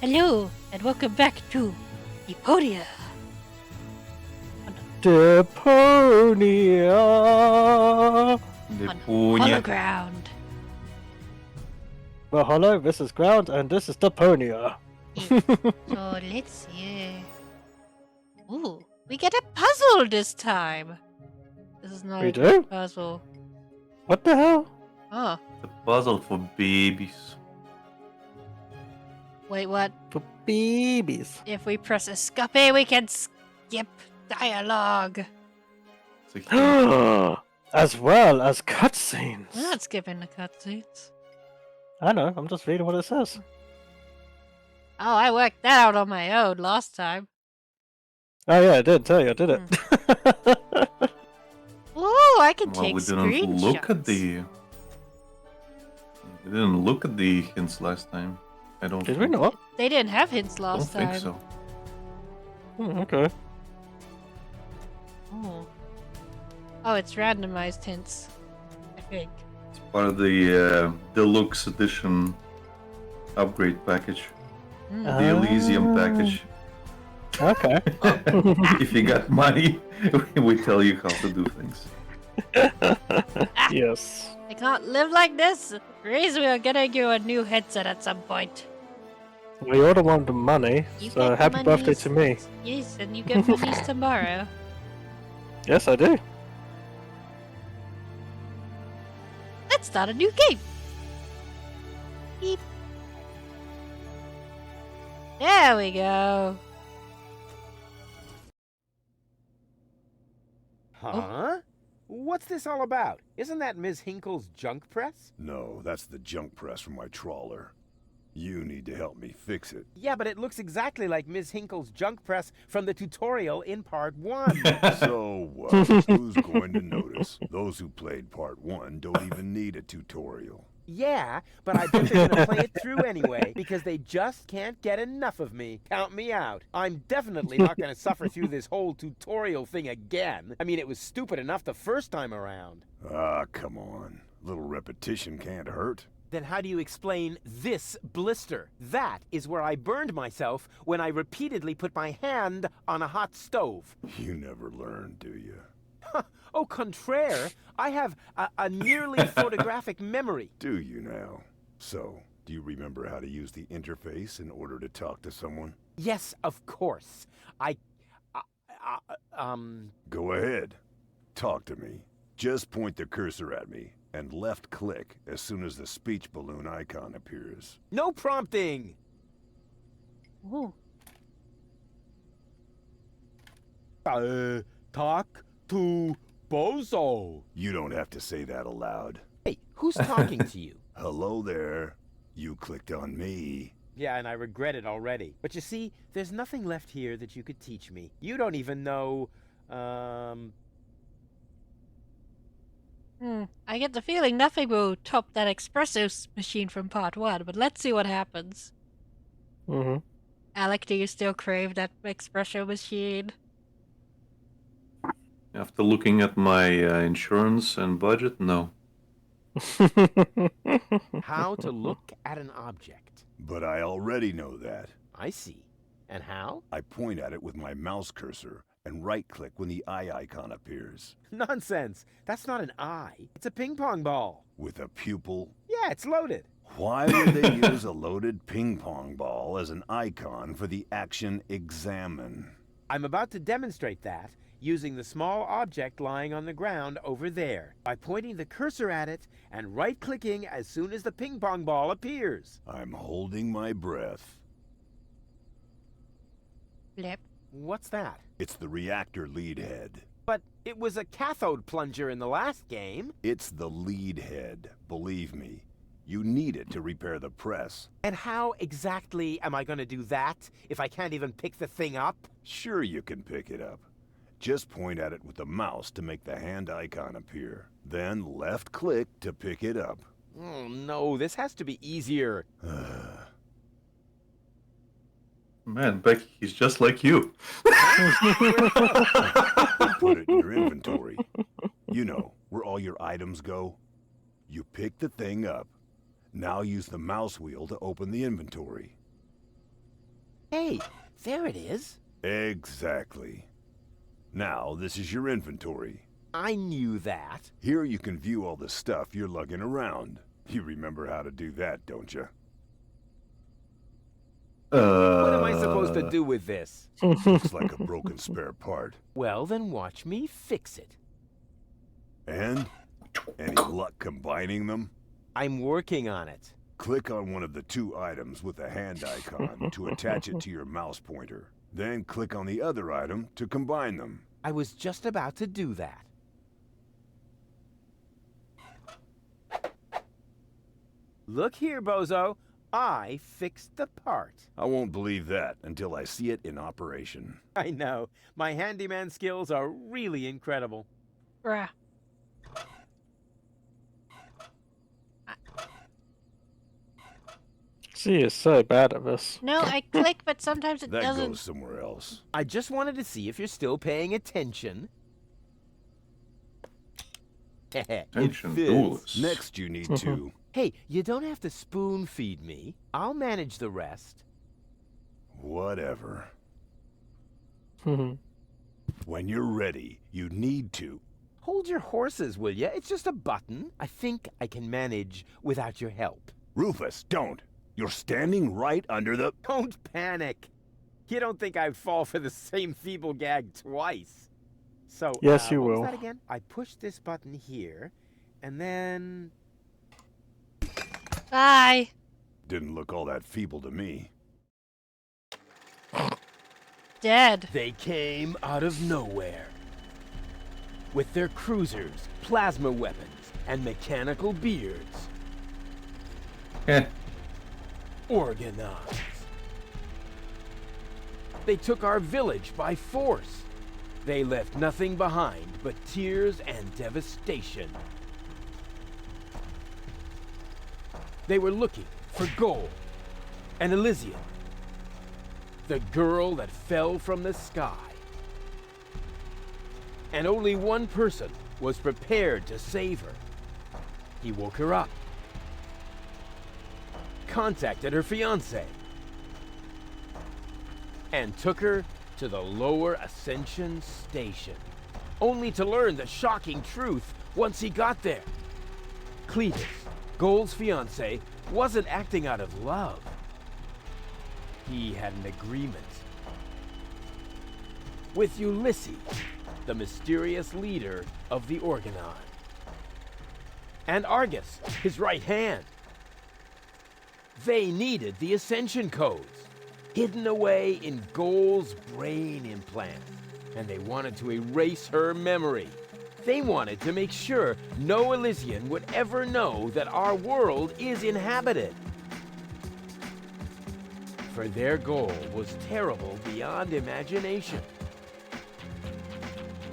Hello, and welcome back to Deponia. Deponia. On Deponia. Hologround. Well, hello, this is Ground, and this is Deponia. So let's see. Ooh, we get a puzzle this time. This is not We a do? good puzzle. What the hell? Oh, The puzzle for babies. wait, what? For babies. If we press escape, we can skip dialogue. It's a As well as cutscenes. We're not skipping the cutscenes. I know, I'm just reading what it says. Oh, I worked that out on my own last time. Oh yeah, I did tell you, did it? Ooh, I can well, take we didn't screenshots. look at the. We didn't look at the hints last time. I don't. Did we think. not? They didn't have hints I last don't time. think so. Okay. Oh, it's randomized hints. I think. It's part of the deluxe edition upgrade package, the Elysium package. Okay. If you got money, we tell you how to do things. Yes. I can't live like this. Reese, we are getting you a new headset at some point. Well, you're the one with the money, You so get happy birthday monies. to me. Yes, and you get monies tomorrow. Yes, I do. Let's start a new game. Beep. There we go. Huh? What's this all about? Isn't that Ms. Hinkle's junk press? No, that's the junk press from my trawler. You need to help me fix it. Yeah, but it looks exactly like Ms. Hinkle's junk press from the tutorial in part 1. So what? Who's going to notice? Those who played part 1 don't even need a tutorial. Yeah, but I bet they're gonna play it through anyway, because they just can't get enough of me. Count me out. I'm definitely not gonna suffer through this whole tutorial thing again. I mean, it was stupid enough the first time around. Ah, come on. A little repetition can't hurt. Then how do you explain this blister? That is where I burned myself when I repeatedly put my hand on a hot stove. You never learn, do you? Au contraire, I have a nearly photographic memory. Do you now? So, do you remember how to use the interface in order to talk to someone? Yes, of course. Go ahead. Talk to me. Just point the cursor at me and left click as soon as the speech balloon icon appears. No prompting. Ooh. Talk to Bozo. You don't have to say that aloud. Hey, who's talking to you? Hello there. You clicked on me. Yeah, and I regret it already. But you see, there's nothing left here that you could teach me. You don't even know, I get the feeling nothing will top that espresso machine from part 1, but let's see what happens. Mm-hmm. Alec, do you still crave that espresso machine? After looking at my insurance and budget, no. how to look at an object. But I already know that. I see. And how? I point at it with my mouse cursor and right-click when the eye icon appears. Nonsense. That's not an eye. It's a ping pong ball. With a pupil? Yeah, it's loaded. Why would they use a loaded ping pong ball as an icon for the action examine? I'm about to demonstrate that using the small object lying on the ground over there by pointing the cursor at it and right-clicking as soon as the ping pong ball appears. I'm holding my breath. Blip. What's that? It's the reactor lead head. But it was a cathode plunger in the last game. It's the lead head, believe me. You need it to repair the press. And how exactly am I going to do that if I can't even pick the thing up? Sure you can pick it up. Just point at it with the mouse to make the hand icon appear. Then left-click to pick it up. Oh no, this has to be easier. Man, Becky, he's just like you. Put it in your inventory. You know, where all your items go. You pick the thing up. Now use the mouse wheel to open the inventory. Hey, there it is. Exactly. Now, this is your inventory. I knew that. Here you can view all the stuff you're lugging around. You remember how to do that, don't you? What am I supposed to do with this? Looks like a broken spare part. Well, then watch me fix it. And? Any luck combining them? I'm working on it. Click on one of the 2 items with the hand icon to attach it to your mouse pointer. Then click on the other item to combine them. I was just about to do that. Look here, Bozo. I fixed the part. I won't believe that until I see it in operation. I know. My handyman skills are really incredible. Bruh. She is so bad at this. No, I click, but sometimes it That doesn't. goes somewhere else. I just wanted to see if you're still paying attention. Attention, It fits. duelists. Next, you need to... Hey, you don't have to spoon feed me. I'll manage the rest. Whatever. When you're ready, you need to... Hold your horses, will ya? It's just a button. I think I can manage without your help. Rufus, don't! You're standing right under the... Don't panic. You don't think I'd fall for the same feeble gag twice. So, Yes, you what will. was that again? I push this button here, and then... Bye. Didn't look all that feeble to me. Dead. They came out of nowhere. With their cruisers, plasma weapons, and mechanical beards. Heh. Organized. They took our village by force. They left nothing behind but tears and devastation. They were looking for gold and Elysium, the girl that fell from the sky. And only one person was prepared to save her. He woke her up, contacted her fiancé, and took her to the lower Ascension station, only to learn the shocking truth once he got there. Cletus, Gold's fiancé, wasn't acting out of love. He had an agreement with Ulysses, the mysterious leader of the Organon, and Argus, his right hand. They needed the Ascension codes, hidden away in Gold's brain implant, and they wanted to erase her memory. They wanted to make sure no Elysian would ever know that our world is inhabited. For their goal was terrible beyond imagination.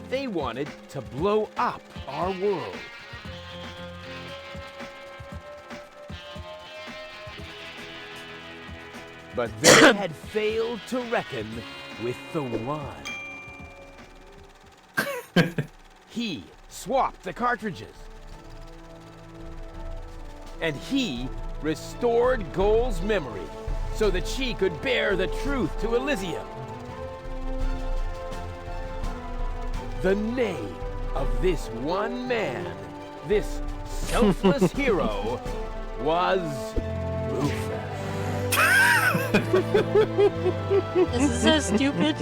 They wanted to blow up our world. But they had failed to reckon with the One. He swapped the cartridges. And he restored Goal's memory so that she could bear the truth to Elysium. The name of this one man, this selfless hero, was Rufus. This is so stupid.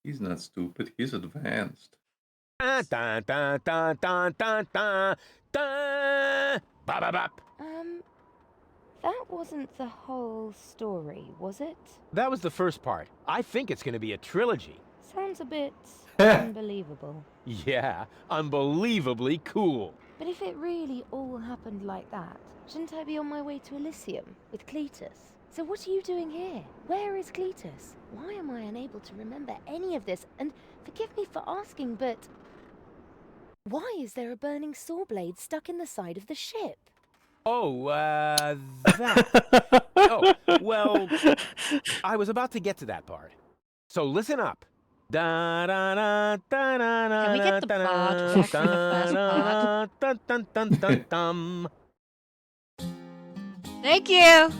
He's not stupid, he's advanced. Dun, dun, dun, dun, dun, dun, dun, dun. Bop, bop, bop. That wasn't the whole story, was it? That was the first part. I think it's going to be a trilogy. Sounds a bit unbelievable. Yeah, unbelievably cool. But if it really all happened like that, shouldn't I be on my way to Elysium with Cletus? So what are you doing here? Where is Cletus? Why am I unable to remember any of this? And forgive me for asking, but why is there a burning saw blade stuck in the side of the ship? Oh, that. Oh, well, I was about to get to that part. So listen up. Da da da da da da. Can we get the part back from the first part? Dun dun dun dun dun. Thank you.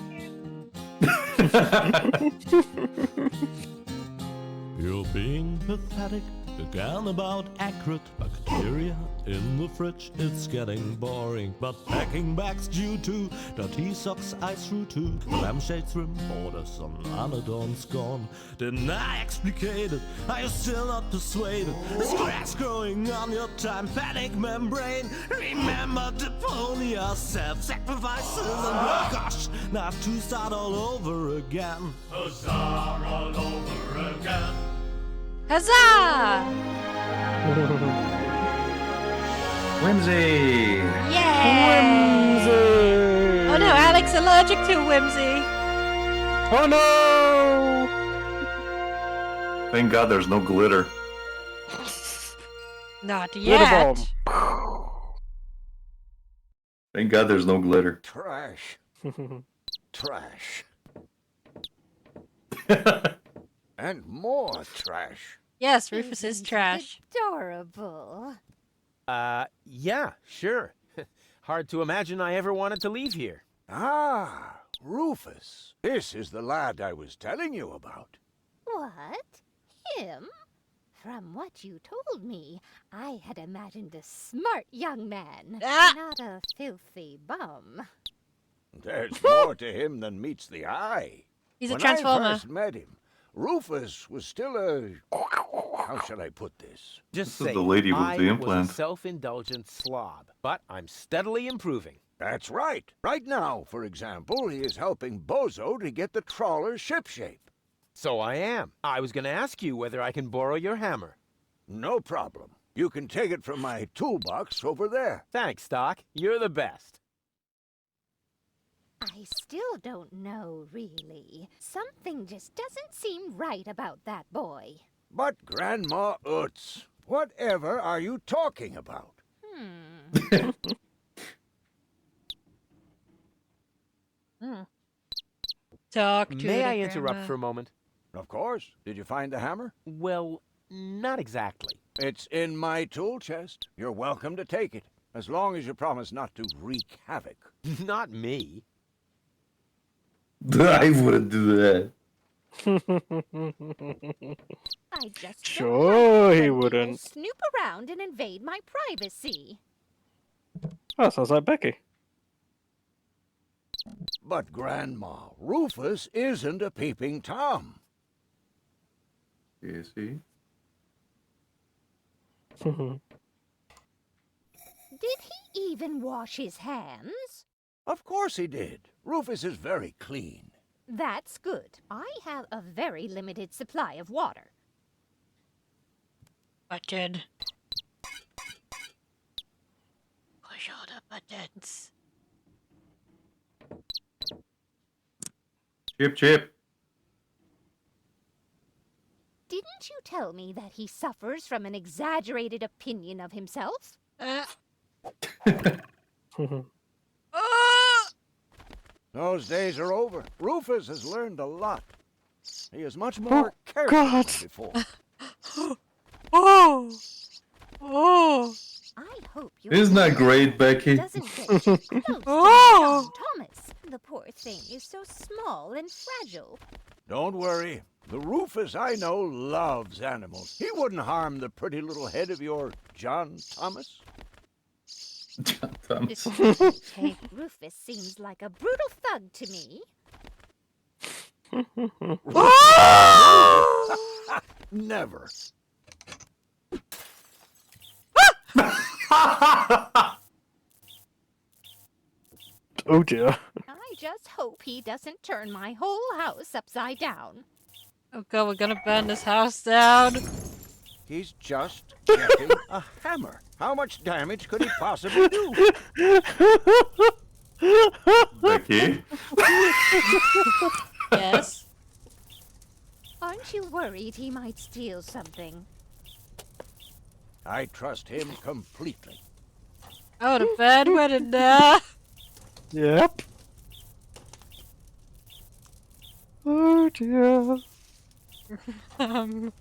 You're being pathetic again about accurate bacteria in the fridge. It's getting boring, but packing bags due to dirty socks I threw to the lampshades rim borders on Anadon's gone. Didn't I explicate it? Are you still not persuaded? There's cracks growing on your tympanic membrane. Remember Deponia, self-sacrifices, and oh gosh, now I have to start all over again. Huzzah, all over again. Huzzah! Whimsy! Yay! Oh no, Alex allergic to whimsy. Oh no! Thank God there's no glitter. Not Glitter yet. bomb. Thank God there's no glitter. Trash. Trash. And more trash. Yes, Rufus is trash. Adorable. Yeah, sure. Hard to imagine I ever wanted to leave here. Ah, Rufus. This is the lad I was telling you about. What? Him? From what you told me, I had imagined a smart young man, Ah! not a filthy bum. There's more to him than meets the eye. He's a When transformer. I first met him, Rufus was still a... How shall I put this? Just This is say the lady with I the implant. was a self-indulgent slob, but I'm steadily improving. That's right. Right now, for example, he is helping Bozo to get the trawler shipshape. So I am. I was going to ask you whether I can borrow your hammer. No problem. You can take it from my toolbox over there. Thanks, Doc. You're the best. I still don't know, really. Something just doesn't seem right about that boy. But Grandma Utz, whatever are you talking about? Talk to May the I interrupt grandma. for a moment? Of course. Did you find the hammer? Well, not exactly. It's in my tool chest. You're welcome to take it, as long as you promise not to wreak havoc. Not me. I wouldn't do that. I just Sure, he don't like when people wouldn't. snoop around and invade my privacy. Oh, sounds like Becky. But Grandma, Rufus isn't a peeping Tom. You see? Did he even wash his hands? Of course he did. Rufus is very clean. That's good. I have a very limited supply of water. Button. Push all the buttons. Chip, chip. Didn't you tell me that he suffers from an exaggerated opinion of himself? Those days are over. Rufus has learned a lot. He is much more careful God. than before. Oh! Oh! I hope your Isn't that boy great, Becky? doesn't get too close to Oh! young Thomas. The poor thing is so small and fragile. Don't worry. The Rufus I know loves animals. He wouldn't harm the pretty little head of your John Thomas. John Thomas. Hey, Rufus seems like a brutal thug to me. Never. Oh dear. I just hope he doesn't turn my whole house upside down. Oh god, we're gonna burn this house down. He's just getting a hammer. How much damage could he possibly do? Becky? Yes. Aren't you worried he might steal something? I trust him completely. Oh, the bed went in there. Yep. Oh dear. Um.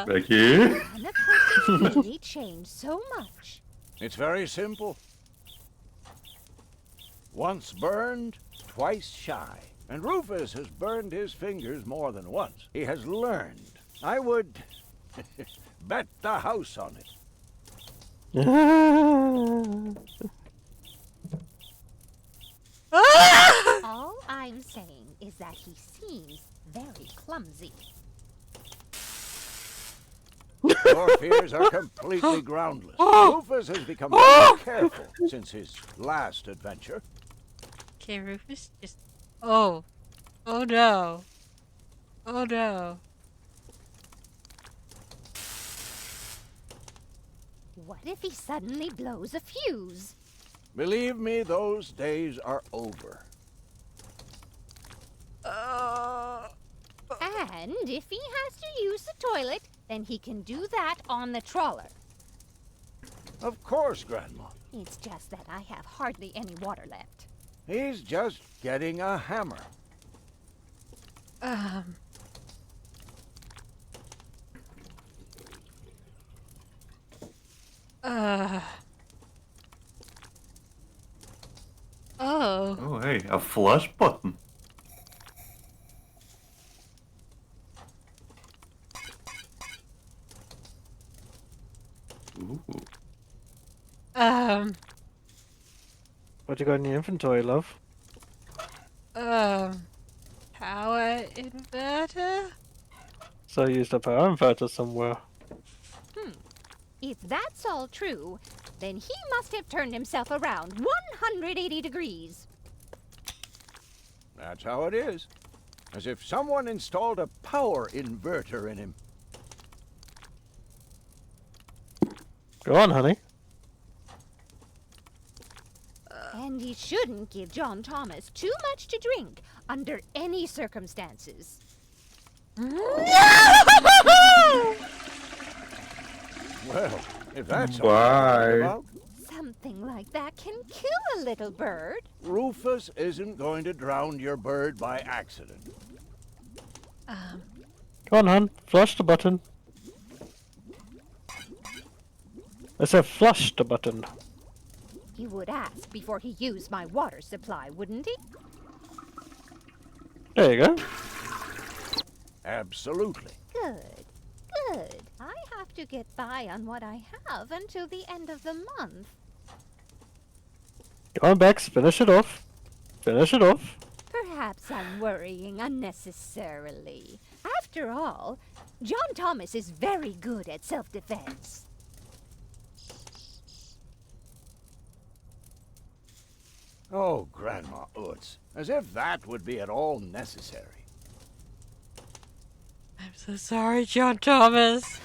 Becky? Can a person really change so much? It's very simple. Once burned, twice shy. And Rufus has burned his fingers more than once. He has learned. I would bet the house on it. All I'm saying is that he seems very clumsy. Your fears are completely groundless. Rufus has become very careful since his last adventure. Okay, Rufus, just... Oh. Oh no. Oh no. What if he suddenly blows a fuse? Believe me, those days are over. And if he has to use the toilet, then he can do that on the trawler. Of course, Grandma. It's just that I have hardly any water left. He's just getting a hammer. Oh. Oh, hey, a flush button. Ooh. What you got in your inventory, love? Power inverter? So I used a power inverter somewhere. If that's all true, then he must have turned himself around 180 degrees. That's how it is. As if someone installed a power inverter in him. Go on, honey. And he shouldn't give John Thomas too much to drink under any circumstances. Well, if that's all Why? you're about, Something like that can kill a little bird. Rufus isn't going to drown your bird by accident. Go on, hon. Flush the button. I said flush the button. He would ask before he used my water supply, wouldn't he? There you go. Absolutely. Good, good. I have to get by on what I have until the end of the month. Go on, Bex. Finish it off. Finish it off. Perhaps I'm worrying unnecessarily. After all, John Thomas is very good at self-defense. Oh, Grandma Utz. As if that would be at all necessary. I'm so sorry, John Thomas.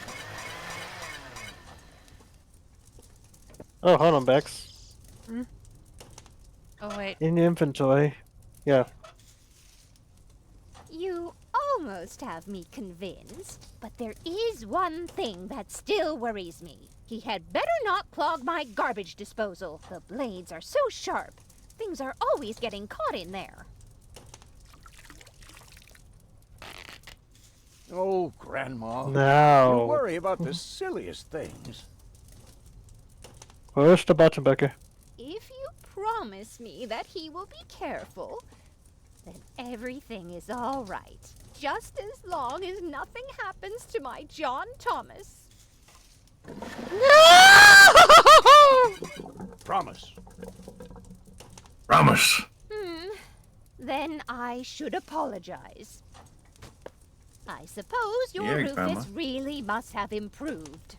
Oh, hold on, Bex. Oh, wait. In your inventory. Yeah. You almost have me convinced, but there is one thing that still worries me. He had better not clog my garbage disposal. The blades are so sharp. Things are always getting caught in there. Oh, Grandma. You Now. worry about the silliest things. Push the button, Becky. If you promise me that he will be careful, then everything is all right. Just as long as nothing happens to my John Thomas. Promise. Promise. Then I should apologize. I suppose your Yeah, Rufus Grandma. really must have improved.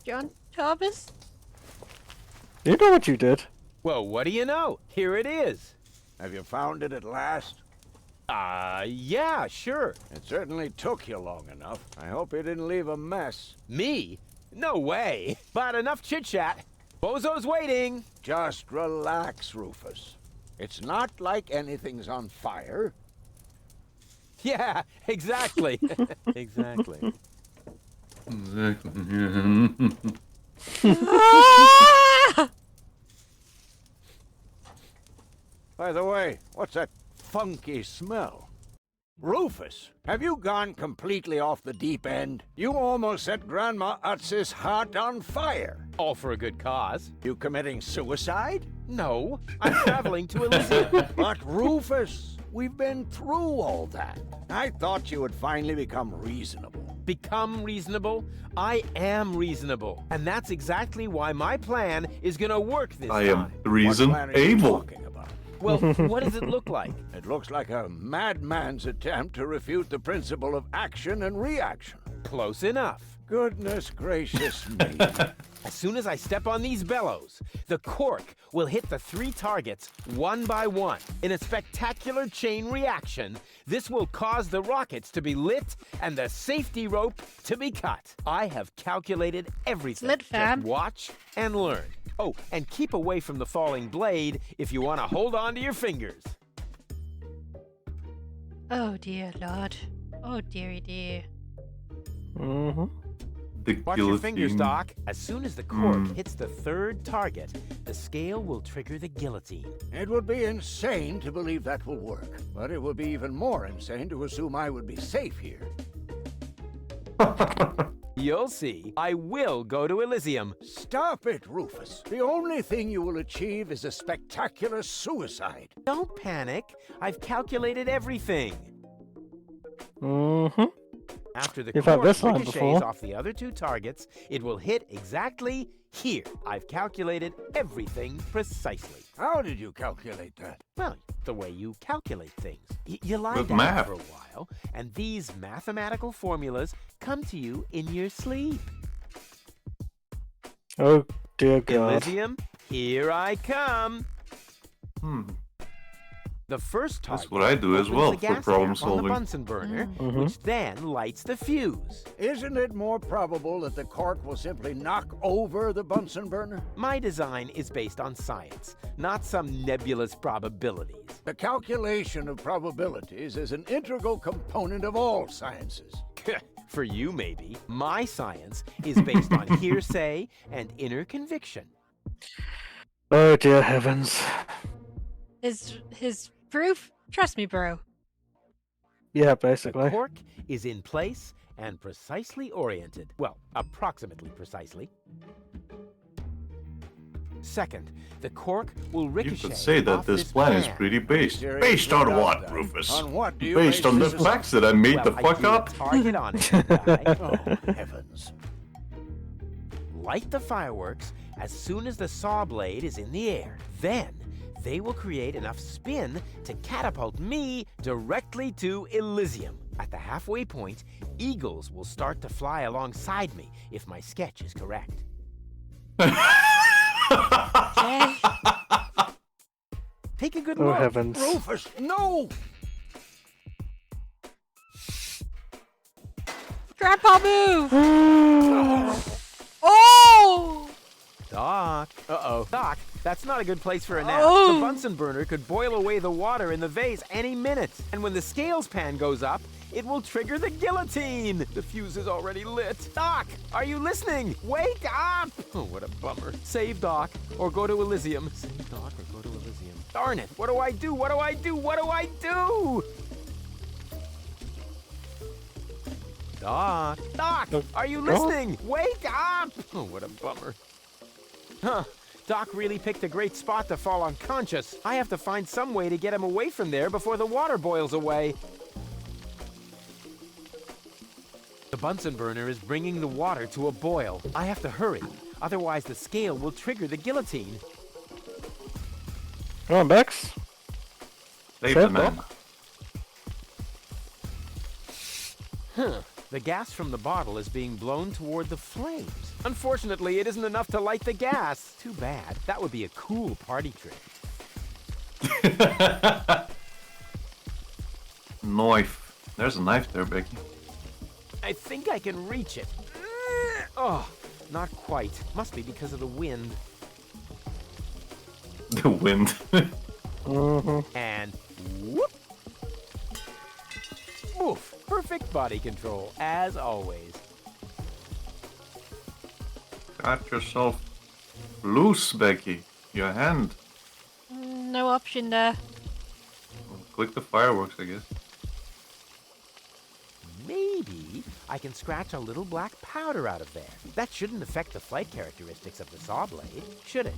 John Thomas? You know what you did. Well, what do you know? Here it is. Have you found it at last? Yeah, sure. It certainly took you long enough. I hope you didn't leave a mess. Me? No way. But enough chit-chat. Bozo's waiting. Just relax, Rufus. It's not like anything's on fire. Yeah, exactly. Exactly. Exactly. By the way, what's that funky smell? Rufus, have you gone completely off the deep end? You almost set Grandma Utz's heart on fire. All for a good cause. You committing suicide? No, I'm traveling to Elysium. But Rufus, we've been through all that. I thought you would finally become reasonable. Become reasonable? I am reasonable. And that's exactly why my plan is gonna work this I time. am reason What plan are you able. talking about? Well, what does it look like? It looks like a madman's attempt to refute the principle of action and reaction. Close enough. Goodness gracious me. As soon as I step on these bellows, the cork will hit the 3 targets one by one. In a spectacular chain reaction, this will cause the rockets to be lit and the safety rope to be cut. I have calculated everything. Lit, fam. Just watch and learn. Oh, and keep away from the falling blade if you want to hold on to your fingers. Oh dear Lord. Oh dearie dear. Mm-hmm. The Watch your fingers, guillotine. Doc. As soon as the cork hits the 3rd target, the scale will trigger the guillotine. It would be insane to believe that will work, but it would be even more insane to assume I would be safe here. You'll see. I will go to Elysium. Stop it, Rufus. The only thing you will achieve is a spectacular suicide. Don't panic. I've calculated everything. Mm-hmm. After the You've had cork this line ricochets before. off the other 2 targets, it will hit exactly here. I've calculated everything precisely. How did you calculate that? Well, the way you calculate things. You lie With down math. for a while, and these mathematical formulas come to you in your sleep. Oh dear God. Elysium, here I come. The first target That's what I do as opens well the for gas problem cap on solving. the Bunsen burner, Mhm. which then lights the fuse. Isn't it more probable that the cork will simply knock over the Bunsen burner? My design is based on science, not some nebulous probabilities. The calculation of probabilities is an integral component of all sciences. For you, maybe. My science is based on hearsay and inner conviction. Oh dear heavens. His proof? Trust me, bro. Yeah, The basically. cork is in place and precisely oriented. Well, approximately precisely. Second, the cork will You ricochet could say that off this plan is pan. pretty based. Seriously Based on doubt what, that. Rufus? On what do you Based base on the this facts that I made Well, the I fuck do a up? target on it, guy. Oh, heavens. Light the fireworks as soon as the saw blade is in the air. Then they will create enough spin to catapult me directly to Elysium. At the halfway point, eagles will start to fly alongside me if my sketch is correct. Okay. Take a good Oh look. heavens. Rufus, no! Grandpa, move! Oh! Doc. Uh-oh. Doc, that's not a good place for a nap. Oh. The Bunsen burner could boil away the water in the vase any minute. And when the scales pan goes up, it will trigger the guillotine. The fuse is already lit. Doc, are you listening? Wake up! Oh, what a bummer. Save Doc or go to Elysium. Save Doc or go to Elysium. Darn it. What do I do? What do I do? What do I do? Doc. Doc, are you listening? Wake up! Oh, what a bummer. Huh. Doc really picked a great spot to fall unconscious. I have to find some way to get him away from there before the water boils away. The Bunsen burner is bringing the water to a boil. I have to hurry, otherwise the scale will trigger the guillotine. Come on, Bex. Save Save the man. Huh. The gas from the bottle is being blown toward the flames. Unfortunately, it isn't enough to light the gas. Too bad. That would be a cool party trick. Knife. There's a knife there, Becky. I think I can reach it. Oh, not quite. Must be because of the wind. The wind. Mm-hmm. And whoop! Oof! Perfect body control, as always. Got yourself loose, Becky. Your hand. No option there. Click the fireworks, I guess. I can scratch a little black powder out of there. That shouldn't affect the flight characteristics of the saw blade, should it?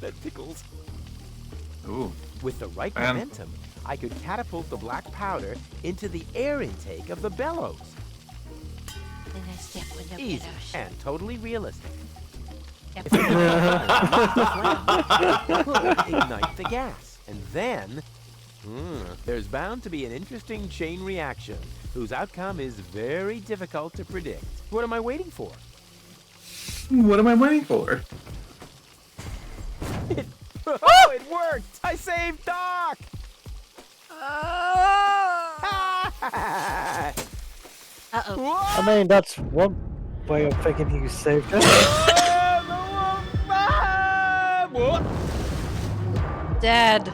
That tickles. Ooh. With the right And- momentum, I could catapult the black powder into the air intake of the bellows. Then I step with the Easy bellows. and totally realistic. Yep. If I we'll ignite the gas, and then there's bound to be an interesting chain reaction whose outcome is very difficult to predict. What am I waiting for? What am I waiting for? Oh, it worked! I saved Doc! Uh-oh. I mean, that's one way of thinking he saved him. Dead.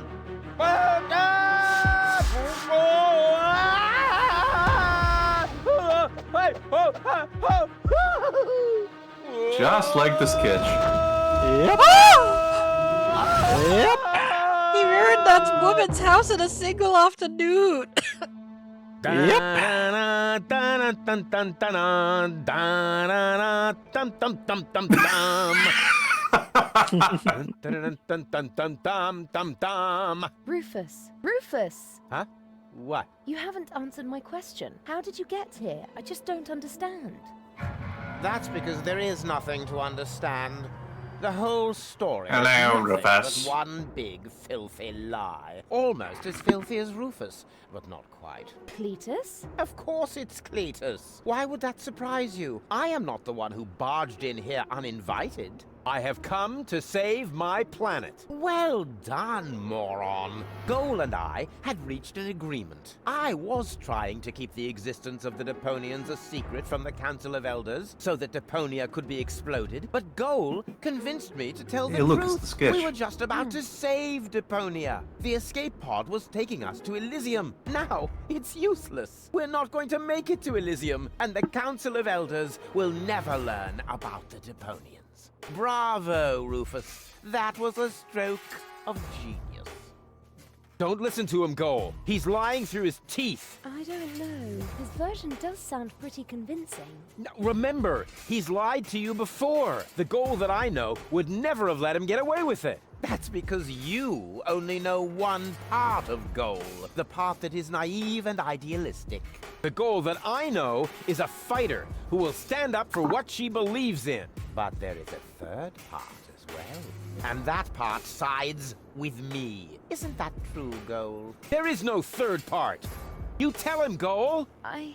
Just like the sketch. Yep. Yep. He ruined that woman's house in a single afternoon. Rufus! Rufus! Huh? What? You haven't answered my question. How did you get here? I just don't understand. That's because there is nothing to understand. The whole story is Hello, nothing Rufus. but one big filthy lie. Almost as filthy as Rufus, but not quite. Cletus? Of course it's Cletus. Why would that surprise you? I am not the one who barged in here uninvited. I have come to save my planet. Well done, moron. Goal and I had reached an agreement. I was trying to keep the existence of the Deponians a secret from the Council of Elders so that Deponia could be exploded, but Goal convinced me to tell the Hey, look, it's truth. the sketch. We were just about to save Deponia. The escape pod was taking us to Elysium. Now, it's useless. We're not going to make it to Elysium, and the Council of Elders will never learn about the Deponians. Bravo, Rufus. That was a stroke of genius. Don't listen to him, Goal. He's lying through his teeth. I don't know. His version does sound pretty convincing. Now, remember, he's lied to you before. The Goal that I know would never have let him get away with it. That's because you only know one part of Goal, the part that is naive and idealistic. The Goal that I know is a fighter who will stand up for what she believes in. But there is a third part as well. And that part sides with me. Isn't that true, Goal? There is no third part. You tell him, Goal. I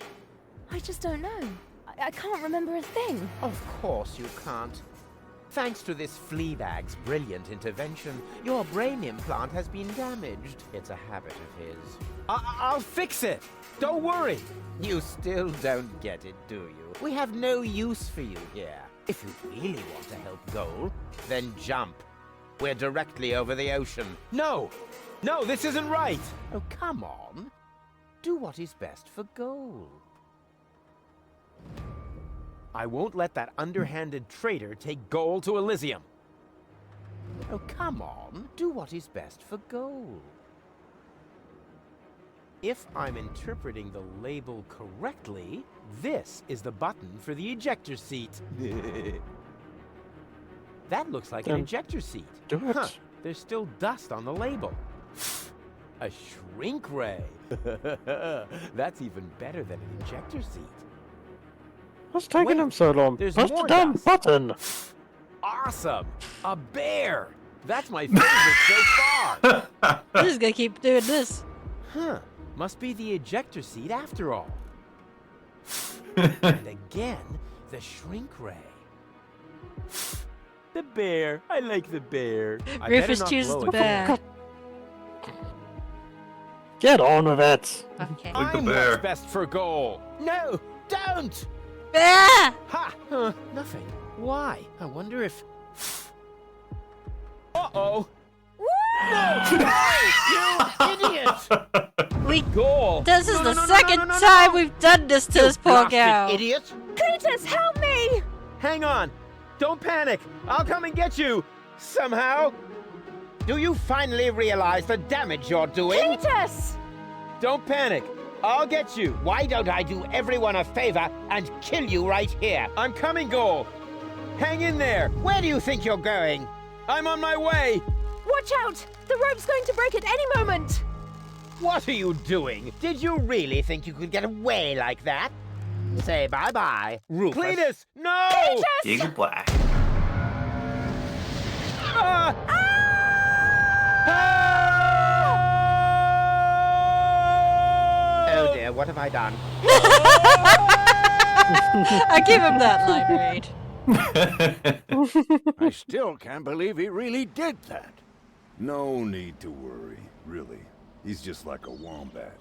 just don't know. I can't remember a thing. Of course you can't. Thanks to this Fleabag's brilliant intervention, your brain implant has been damaged. It's a habit of his. I'll fix it! Don't worry! You still don't get it, do you? We have no use for you here. If you really want to help Goal, then jump. We're directly over the ocean. No! No, this isn't right! Oh, come on. Do what is best for Goal. I won't let that underhanded traitor take Goal to Elysium. Oh, come on. Do what is best for Goal. If I'm interpreting the label correctly, this is the button for the ejector seat. That looks like an Then ejector seat. do it. Huh, there's still dust on the label. A shrink ray. That's even better than an ejector seat. What's taking Wait, him so long? there's Press the more damn dust. button. Awesome! A bear! That's my favorite so far! I'm just gonna keep doing this. Huh. Must be the ejector seat after all. And again, the shrink ray. The bear. I like the bear. I better Rufus not chooses blow the it. bear. Get on with it. Okay. Like the I'm bear. what's best for Goal. No, don't! Ah! Ha! Nothing. Why? I wonder if... Uh-oh! No! You idiot! We. Goal! This is No, the no, no, no, second no, no, no, time no. we've done this to You this poor blasted gal. idiot! Cletus, help me! Hang on! Don't panic! I'll come and get you! Somehow! Do you finally realize the damage you're doing? Cletus! Don't panic. I'll get you. Why don't I do everyone a favor and kill you right here? I'm coming, Ghoul. Hang in there. Where do you think you're going? I'm on my way. Watch out! The rope's going to break at any moment! What are you doing? Did you really think you could get away like that? Say bye-bye, Rufus. Cletus, no! Yeah, goodbye. Ah! Oh dear, what have I done? I give him that line read. I still can't believe he really did that. No need to worry, really. He's just like a wombat.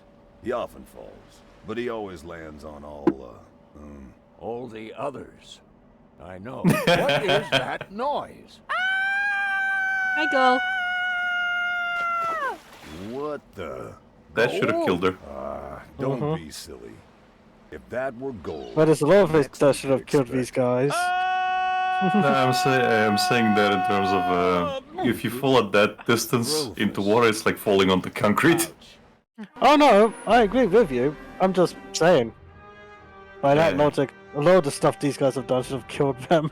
He often falls, but he always lands on All the others. I know. What is that noise? I go. What the? That should have killed her. Don't be silly. If that were gold... But there's a lot of things that should have killed these guys. No, I'm saying that in terms of if you fall at that distance into water, it's like falling onto concrete. Oh no, I agree with you. I'm just saying. By that Yeah. logic, a lot of the stuff these guys have done should have killed them.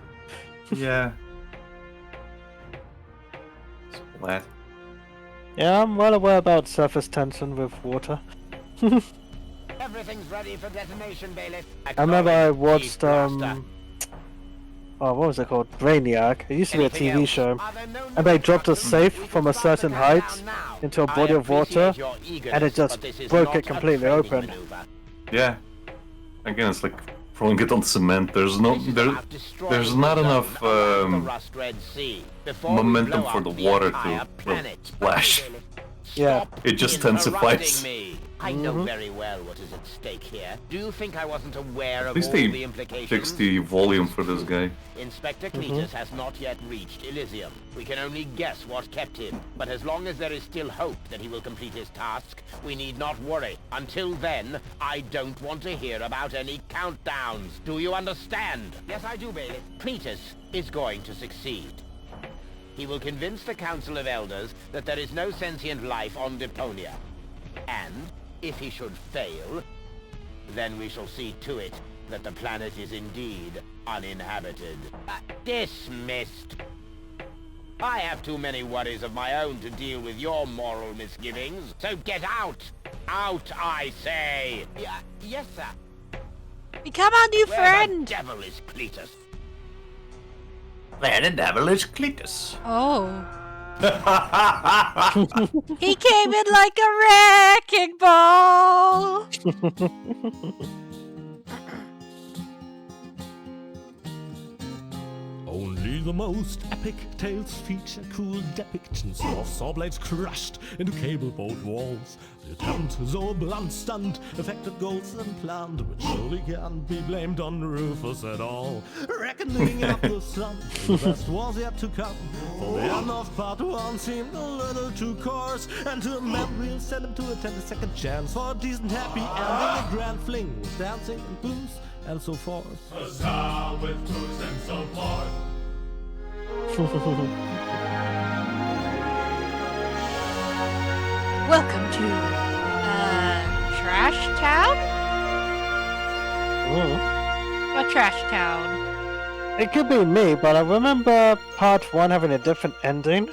Yeah. Splat. Yeah, I'm well aware about surface tension with water. Everything's ready for detonation, Bailiff. I remember I Acknowledge, watched, Chief Blaster. what was it called? Brainiac. It used to be a Anything TV else? show. Are there no And they dropped a instructions? safe We from can a start the certain height countdown now. into a I body of water, appreciate your eagerness, and it just but this is broke not it completely a training open. maneuver. Yeah. Again, it's like throwing it on cement. There's no, This is there, about destroying there's the not zone enough around the Rust Red Sea before we momentum blow for up the water entire to planet. splash. Yeah. Stop It just interrupting intensifies. me. I know very well what is at stake here. Do you think I wasn't aware At of least all they the implications? fixed the volume for this guy. Inspector Cletus has not yet reached Elysium. We can only guess what kept him, but as long as there is still hope that he will complete his task, we need not worry. Until then, I don't want to hear about any countdowns. Do you understand? Yes, I do, Bailiff. Cletus is going to succeed. He will convince the Council of Elders that there is no sentient life on Deponia. And, if he should fail, then we shall see to it that the planet is indeed uninhabited. Dismissed. I have too many worries of my own to deal with your moral misgivings, so get out! Out, I say! Yes, sir. Become our new Where friend. the devil is Cletus? Where the devil is Cletus? Oh. He came in like a wrecking ball. Only the most epic tales feature cool depictions of saw blades crushed into cable boat walls. The attempt, though a blunt stunt, affected goals and planned, which surely can't be blamed on Rufus at all. Reckoning up the sun, the best was yet to come. For the end of part one seemed a little too coarse, and to a man we'll send him to attend a second chance for a decent happy ending. A grand fling with dancing and booze and so forth. A star with booze and so forth. Welcome to Trash Town? What Trash Town? It could be me, but I remember part 1 having a different ending.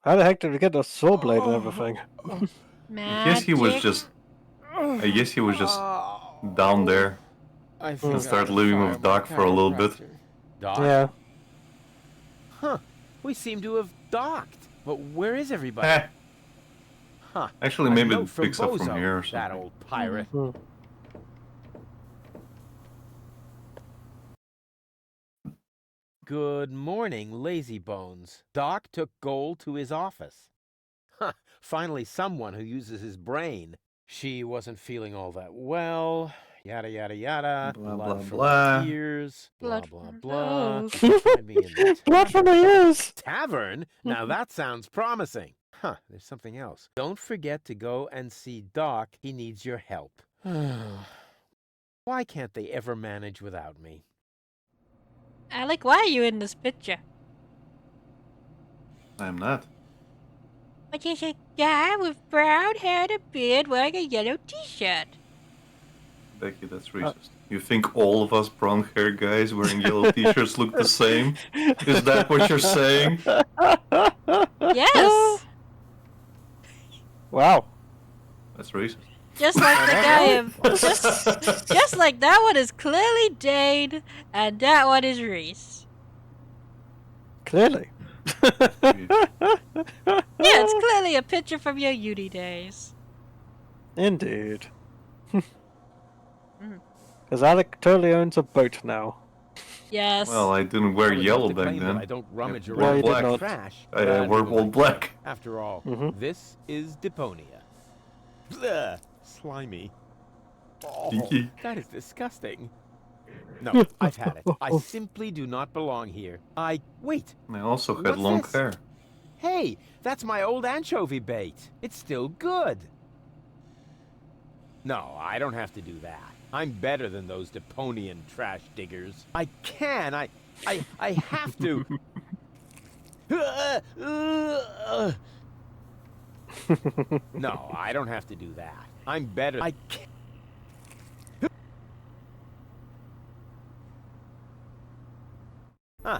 How the heck did we get the saw blade and everything? I guess he was just. I guess he was just down there I think and started living with Doc for a little bit. Doc? Yeah. Huh. We seem to have docked. But where is everybody? Eh. Huh. Actually, A maybe note it from picks up from Bozo, here or that something. old pirate. Good morning, lazy bones. Doc took Gold to his office. Huh, finally someone who uses his brain. She wasn't feeling all that well. Yada, yada, yada. Blah, Blood blah, from blah. her ears. Blah, Blood blah, from blah. her She find me in the Blood from the ears! tavern? Now that sounds promising. Huh, there's something else. Don't forget to go and see Doc. He needs your help. Why can't they ever manage without me? Alec, why are you in this picture? I'm not. But there's a guy with brown hair and a beard wearing a yellow t-shirt. Becky, that's racist. You think all of us brown-haired guys wearing yellow t-shirts look the same? Is that what you're saying? Yes! Wow. That's racist. Just like the guy just like that one is clearly Dane, and that one is Reese. Clearly. Yeah, it's clearly a picture from your uni days. Indeed. Because Alec totally owns a boat now. Yes. Well, I didn't wear I would yellow like to back claim that then. I don't rummage I Well, around you did black. not. trash. I but wear people all like black. that. After all, Mhm. this is Deponia. Blech, slimy. Oh, Stinky. that is disgusting. No, I've had it. I simply do not belong here. Wait. I also had What's long this? hair. Hey, that's my old anchovy bait. It's still good. No, I don't have to do that. I'm better than those Deponian trash diggers. I have to. No, I don't have to do that. I'm better. I can't. Huh.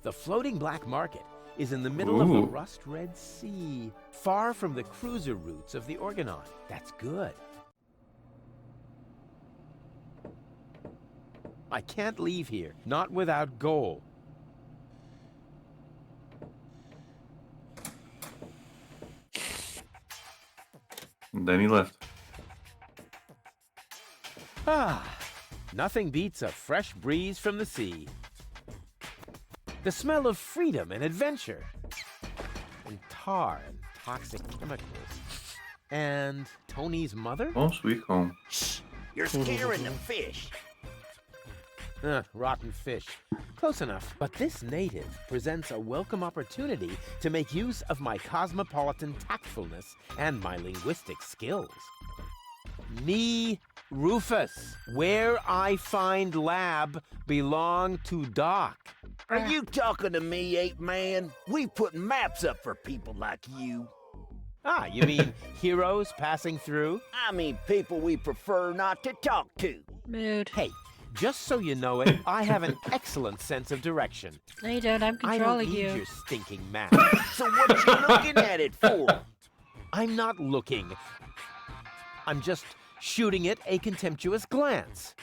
The floating black market is in the middle of the Ooh. rust-red sea, far from the cruiser routes of the Organon. That's good. I can't leave here, not without gold. And then he left. Ah, nothing beats a fresh breeze from the sea. The smell of freedom and adventure. And tar and toxic chemicals. And Tony's mother? Oh, sweet home. Shh! You're scaring the fish. Rotten fish. Close enough. But this native presents a welcome opportunity to make use of my cosmopolitan tactfulness and my linguistic skills. Me, Rufus, where I find lab belong to Doc. Are you talking to me, ape man? We put maps up for people like you. Ah, you mean heroes passing through? I mean people we prefer not to talk to. Mood. Hey, just so you know it, I have an excellent sense of direction. No, you don't. I'm I don't controlling need you. your stinking map. So what you looking at it for? I'm not looking. I'm just shooting it a contemptuous glance.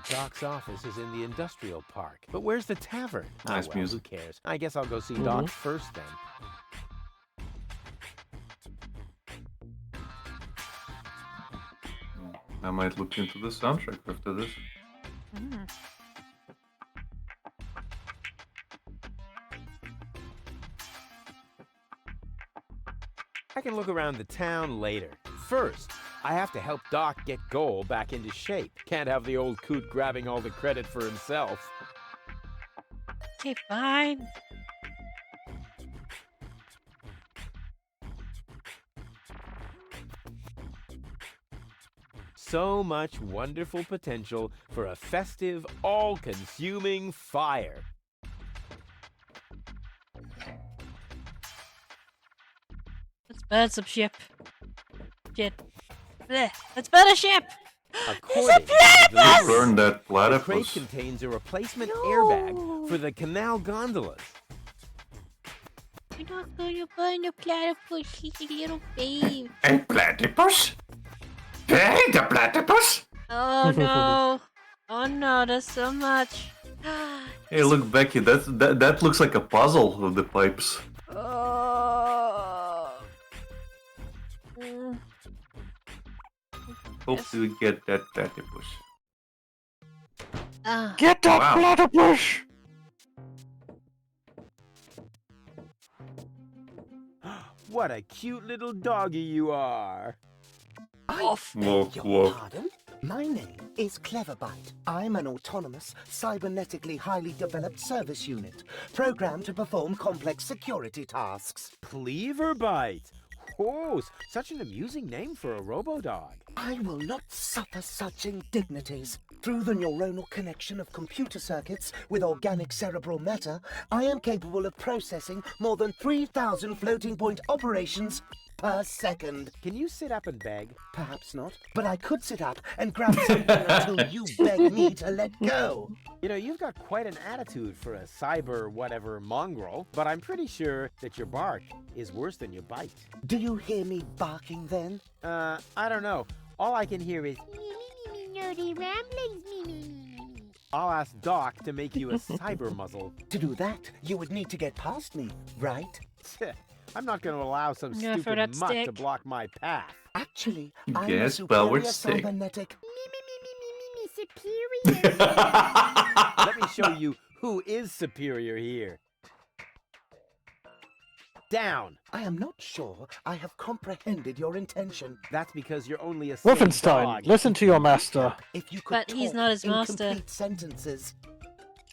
Doc's office is in the industrial park. But where's the tavern? Nice Who music. cares? I guess I'll go see Doc first then. I might look into the soundtrack after this. I can look around the town later. First, I have to help Doc get Goal back into shape. Can't have the old coot grabbing all the credit for himself. Okay, fine. So much wonderful potential for a festive, all-consuming fire. Let's burn some ship. Shit. Blech. Let's burn a ship! According to the platypus! delivery, Burn that the crate platypus. contains a replacement No. airbag for the canal gondolas. We're not going to burn the platypus. He's a little babe. A platypus? Hey, the platypus? Oh no. Oh no, there's so much. Hey, look, Becky, that looks like a puzzle of the pipes. Oh. Mm. Hope we get that platypus. Ah. Get that Wow. platypus! What a cute little doggy you are. Off. Walk, walk. Pardon? My name is Cleverbite. I'm an autonomous, cybernetically highly developed service unit, programmed to perform complex security tasks. Cleaverbite. Oh, such an amusing name for a robo-dog. I will not suffer such indignities. Through the neuronal connection of computer circuits with organic cerebral matter, I am capable of processing more than 3,000 floating point operations per second. Can you sit up and beg? Perhaps not, but I could sit up and grab something until you beg me to let go. You know, you've got quite an attitude for a cyber whatever mongrel, but I'm pretty sure that your bark is worse than your bite. Do you hear me barking then? I don't know. All I can hear is Nerdy ramblings, I'll ask Doc to make you a cyber muzzle. To do that, you would need to get past me, right? I'm not going to allow some Yeah, for stupid that mutt to stick. block my path. Actually, I'm a Yes, superior well, we're sick. cybernetic. superior. Let me show you who is superior here. Down. I am not sure I have comprehended your intention. That's because you're only a silly Wolfenstein, dog. listen to your master. If you could But he's talk not his in master. complete sentences.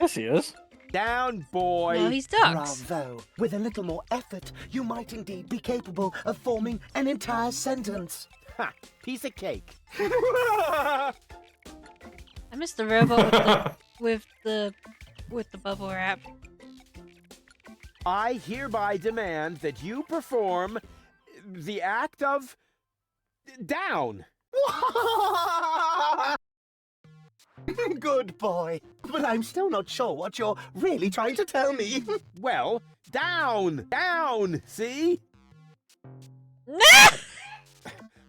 Yes, he is. Down, boy. No, he's ducks. Bravo. With a little more effort, you might indeed be capable of forming an entire sentence. Ha, piece of cake. I missed the robot with the bubble wrap. I hereby demand that you perform the act of down. Good boy. But I'm still not sure what you're really trying to tell me. Well, down, down, see?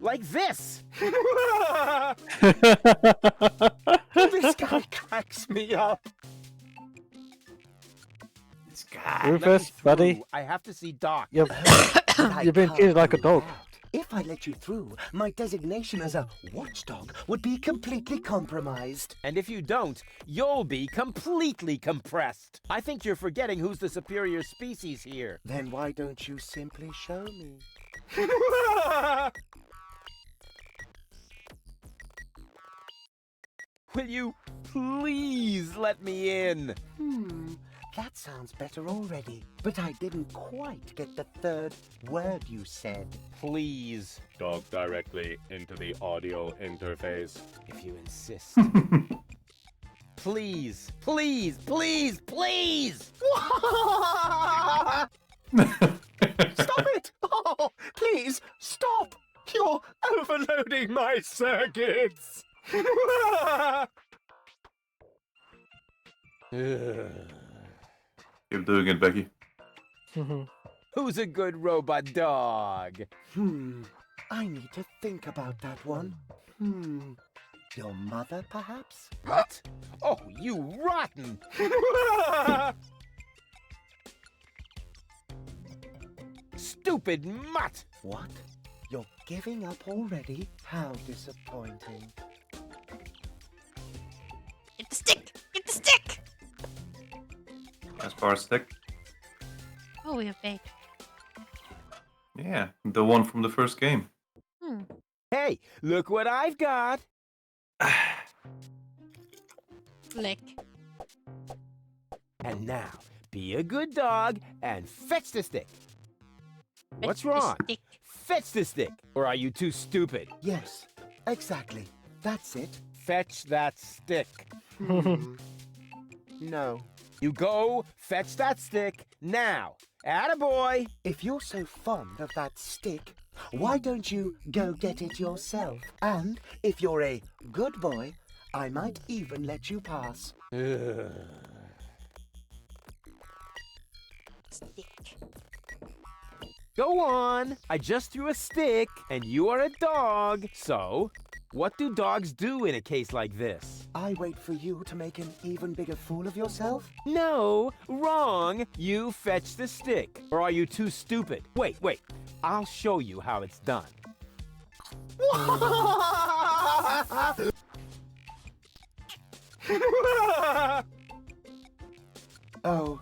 Like this. This guy cracks me up. This guy. Let me Rufus, buddy, through. I have to see Doc. you're, I you're being can't treated like a do dog. that. If I let you through, my designation as a watchdog would be completely compromised. And if you don't, you'll be completely compressed. I think you're forgetting who's the superior species here. Then why don't you simply show me? Will you please let me in? That sounds better already. But I didn't quite get the third word you said. Please, Talk directly into the audio interface. if you insist. Please, please, please, please! Stop it! Oh, please, stop! You're overloading my circuits! Keep doing it, Becky. Who's a good robot dog? I need to think about that one. Your mother, perhaps? What? Oh, you rotten! Stupid mutt! What? You're giving up already? How disappointing. Get the stick! Get the stick! As far as stick. Oh, we have bait. Yeah, the one from the first game. Hey, look what I've got! Lick. And now, be a good dog and fetch the stick. What's Fetch the wrong? stick. Fetch the stick! Or are you too stupid? Yes, exactly. That's it. Fetch that stick. No. You go fetch that stick now. Attaboy! If you're so fond of that stick, why don't you go get it yourself? And if you're a good boy, I might even let you pass. Stick. Go on. I just threw a stick, and you are a dog. So, what do dogs do in a case like this? I wait for you to make an even bigger fool of yourself? No, wrong. You fetch the stick. Or are you too stupid? Wait. I'll show you how it's done. Oh,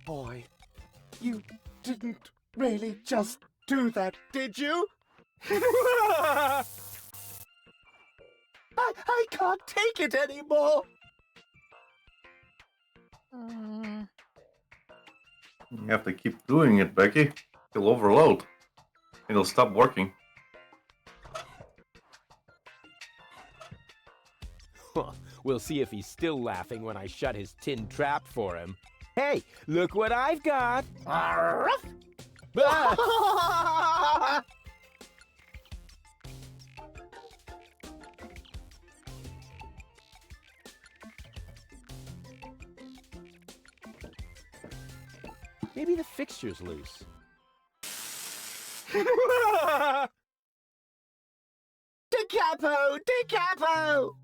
boy. You didn't really just do that, did you? I can't take it anymore. You have to keep doing it, Becky. You'll overload. It'll stop working. We'll see if he's still laughing when I shut his tin trap for him. Hey, look what I've got! Ah! Maybe the fixture's loose. Da capo! Da capo!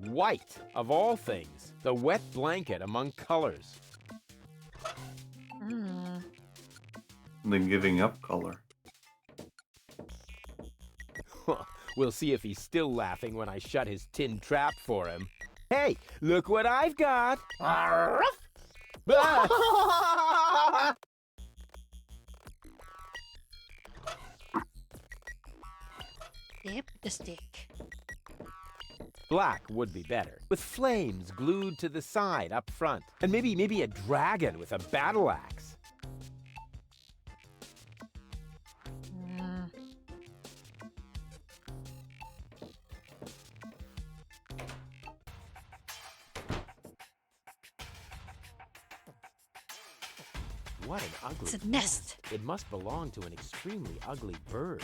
White, of all things. The wet blanket among colors. Hmm. Then giving up color. We'll see if he's still laughing when I shut his tin trap for him. Hey, look what I've got! Ah! Dip the stick. Black would be better, with flames glued to the side up front. And maybe a dragon with a battle axe. Hmm. What an ugly It's a plant. nest. It must belong to an extremely ugly bird.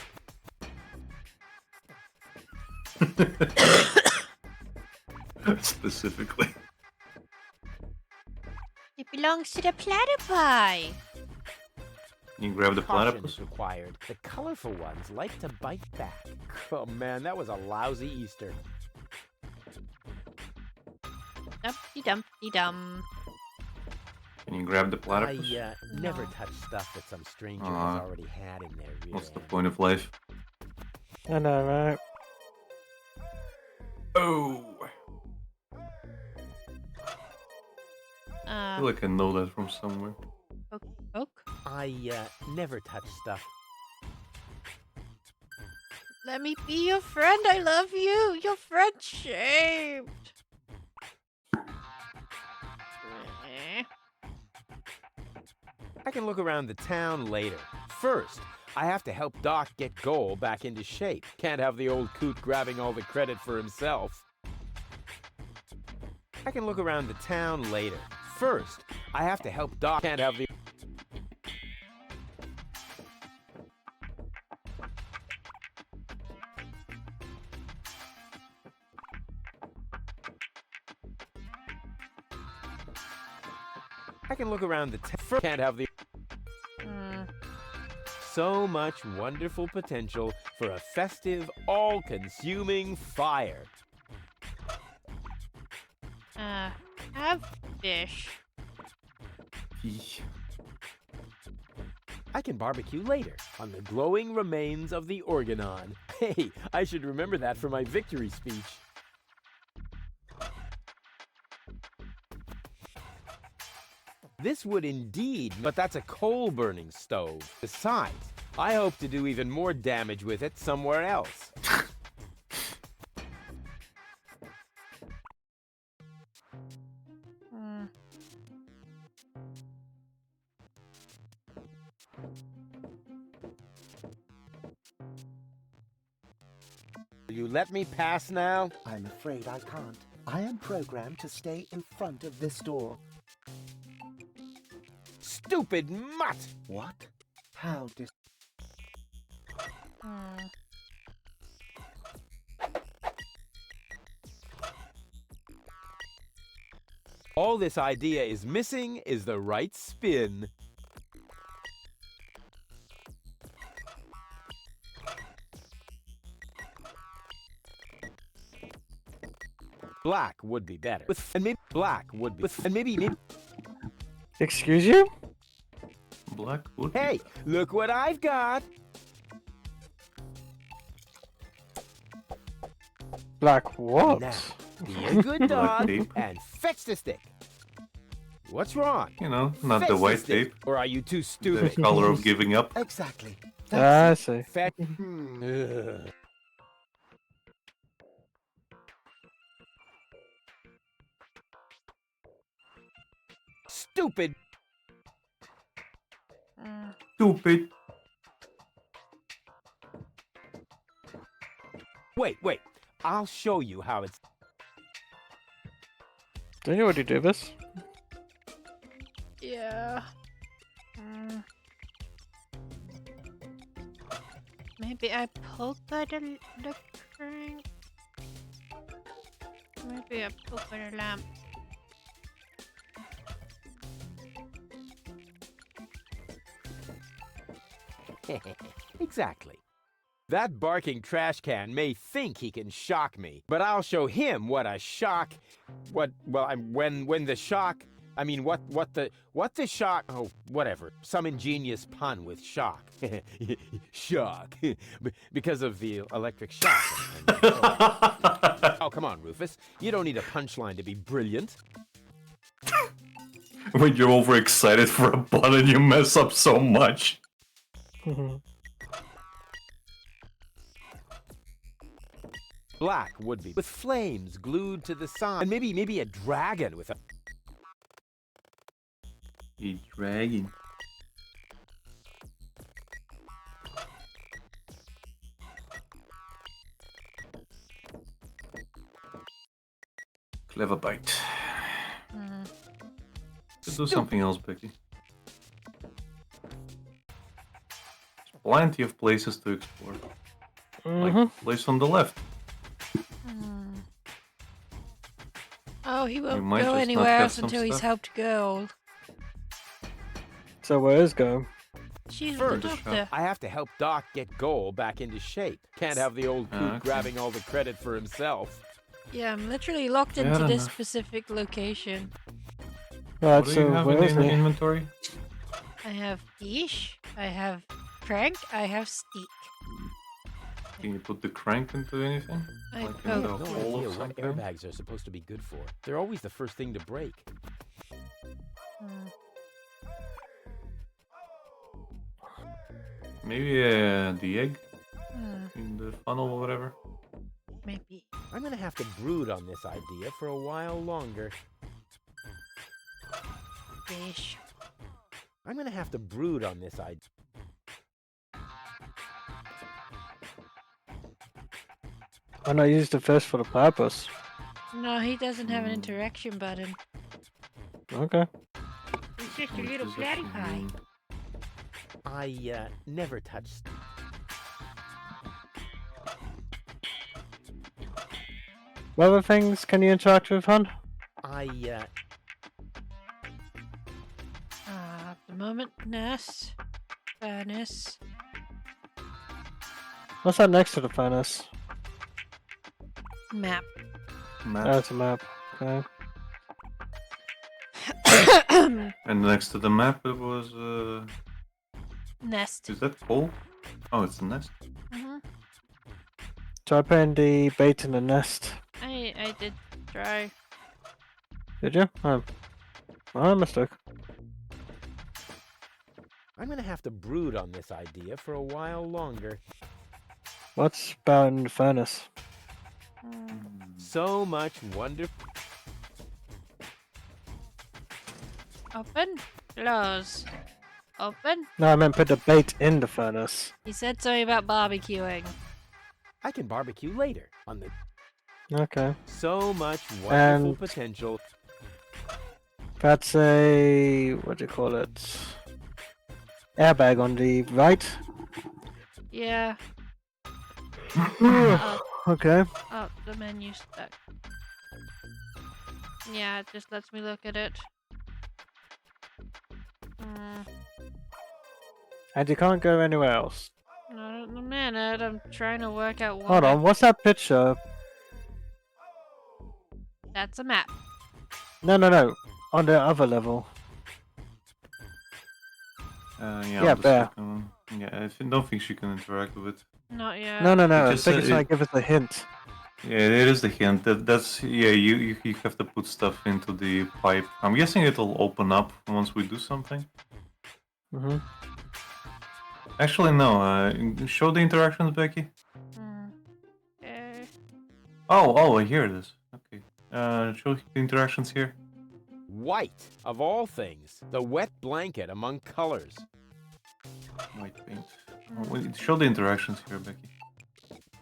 Specifically. It belongs to the platypi. You grab the Caution platypus. is required. The colorful ones like to bite back. Oh man, that was a lousy Easter. Dumpty-dumpty-dum. Can you grab the I platypus? never No. touch stuff that some stranger Aw. has already had in their rear What's the end. point of life? I know, right? Oh! I feel Uh, like I know that from somewhere. poke. I never touch stuff. Let me be your friend. I love you. Your friendship. Eh. I can look around the town later. First, I have to help Doc get Goal back into shape. Can't have the old coot grabbing all the credit for himself. I can look around the town later. First, I have to help Doc. Can't have the. I can look around the town. Can't have the. Hmm. So much wonderful potential for a festive, all-consuming fire. Have fish. Eesh. I can barbecue later on the glowing remains of the Organon. Hey, I should remember that for my victory speech. This would indeed, but that's a coal-burning stove. Besides, I hope to do even more damage with it somewhere else. Hmm. Will you let me pass now? I'm afraid I can't. I am programmed to stay in front of this door. Stupid mutt! What? How dis... Hmm. All this idea is missing is the right spin. Black would be better. And maybe black would be. And maybe. Excuse you? Black would be Hey, better. look what I've got. Like what? Now, be a good dog tape? and fetch the stick. What's wrong? You know, not Fetch the white stick, tape. Or are you too The stupid? color of giving up. Exactly. I see. Fetch. Hmm. Ugh. Stupid. stupid. Wait. I'll show you how it's... Did you already do this? Yeah. Maybe I pulled by the crank. Maybe I pulled by the lamp. Exactly. That barking trash can may think he can shock me, but I'll show him what a shock... when the shock... I mean, what the shock... Oh, whatever. Some ingenious pun with shock. Shock. Because of the electric shock. Oh, come on, Rufus. You don't need a punchline to be brilliant. When you're overexcited for a button, you mess up so much. Black would be with flames glued to the side, and maybe a dragon with a... A dragon. Clever bite. Let's do something else, Becky. There's plenty of places to explore. Like the place on the left. Oh, he won't might go just anywhere not get else some until he's stuff. helped go. So where is Go? She's the First, doctor. I have to help Doc get Goal back into shape. Can't have the old coot Okay. grabbing all the credit for himself. Yeah, I'm literally locked Fair into this enough. specific location. Right, What do so you have where in is the he? inventory? I have Ish, I have Crank, I have Steak. Can you put the crank into anything? I Like I in have the poked no it. hole idea of what something? airbags are supposed to be good for. They're always the first thing to break. Maybe the egg in the funnel or whatever. Maybe. I'm gonna have to brood on this idea for a while longer. Fish. I'm gonna have to brood on this idea. Why not use the fish for the purpose? No, he doesn't have an interaction button. Okay. He's just a Which little is platty actually pie. I never touched. What other things can you interact with, hon? I At the moment, nest, furnace. What's that next to the furnace? Map. Map. That's a map. Okay. And next to the map it was Nest. is that coal? Oh, it's a nest. Try putting the bait in the nest. I did try. Did you? Oh. My mistake. I'm gonna have to brood on this idea for a while longer. What's about in the furnace? So much wonder. Open. Close. Open. No, I meant put the bait in the furnace. He said something about barbecuing. I can barbecue later on the. Okay. So much wonderful And- potential. That's a... what do you call it? Airbag on the right. Yeah. Okay. Oh, the menu's stuck. Yeah, it just lets me look at it. And you can't go anywhere else. Not at the minute. I'm trying to work out what. Hold on, what's that picture? That's a map. No. On the other level. Yeah, Yeah, on the bear. second one. Yeah, don't think she can interact with it. Not yet. No. I just think said it's trying to give us a hint. Yeah, it is the hint. That's yeah. You have to put stuff into the pipe. I'm guessing it'll open up once we do something. Mm-hmm. Actually, no. Show the interactions, Becky. Okay. Oh, here it is. Okay. Show the interactions here. White, of all things, the wet blanket among colors. White paint. Oh, wait, show the interactions here, Becky.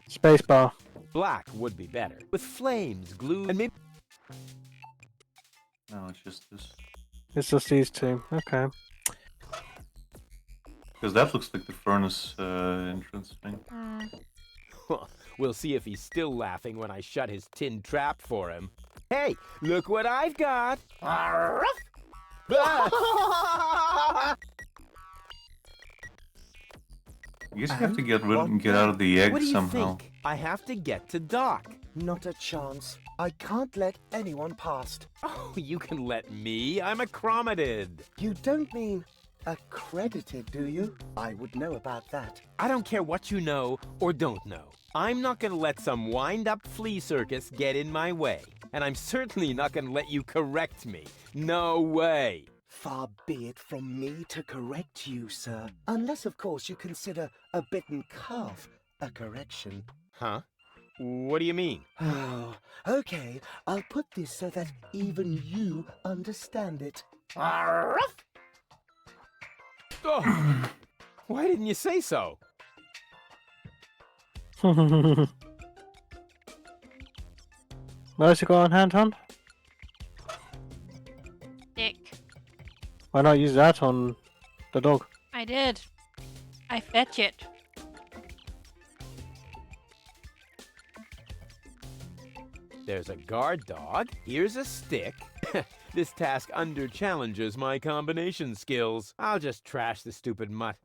Spacebar. Black would be better. With flames, glue, and maybe... No, it's just this. It's just these two. Okay. Because that looks like the furnace entrance thing. We'll see if he's still laughing when I shut his tin trap for him. Hey, look what I've got! Ah! I guess you have to get out of the egg What do you somehow. think? I have to get to dock. Not a chance. I can't let anyone past. Oh, you can let me. I'm accredited. You don't mean accredited, do you? I would know about that. I don't care what you know or don't know. I'm not gonna let some wind-up flea circus get in my way. And I'm certainly not gonna let you correct me. No way. Far be it from me to correct you, sir. Unless, of course, you consider a bitten calf a correction. Huh? What do you mean? Oh, okay. I'll put this so that even you understand it. Oh, why didn't you say so? Where's it got on hand, hon? Dick. Why not use that on the dog? I did. I fetch it. There's a guard dog. Here's a stick. This task under-challenges my combination skills. I'll just trash the stupid mutt.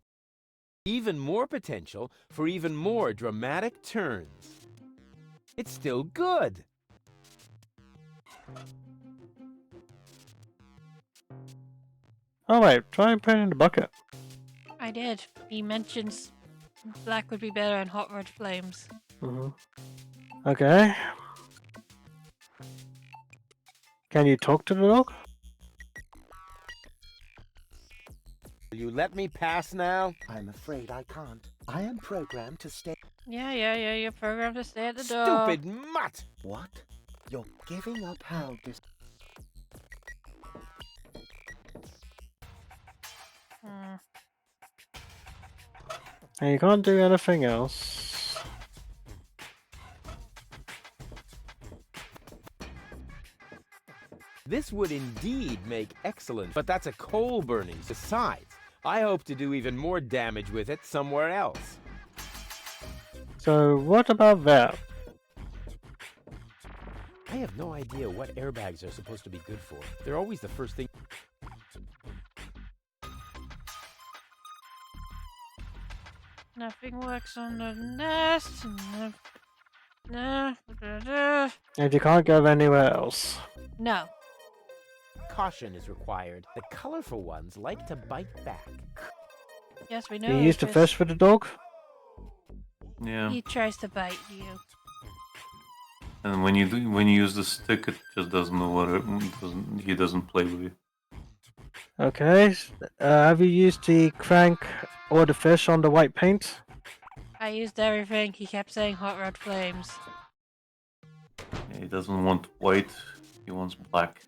Even more potential for even more dramatic turns. It's still good. Oh wait, try and put it in the bucket. I did. He mentions black would be better and hot red flames. Okay. Can you talk to the dog? Will you let me pass now? I'm afraid I can't. I am programmed to stay... Yeah, you're programmed to stay at the door. Stupid mutt! What? You're giving up how this... And you can't do anything else. This would indeed make excellent, but that's a coal burning. Besides, I hope to do even more damage with it somewhere else. So what about that? I have no idea what airbags are supposed to be good for. They're always the first thing. Nothing works on the nest. No. And you can't go anywhere else. No. Caution is required. The colorful ones like to bite back. Yes, we know. You use the Chris. fish for the dog? Yeah. He tries to bite you. And when you use the stick, it just doesn't know what he doesn't play with you. Okay. Have you used the crank or the fish on the white paint? I used everything. He kept saying hot red flames. Yeah, he doesn't want white, he wants black.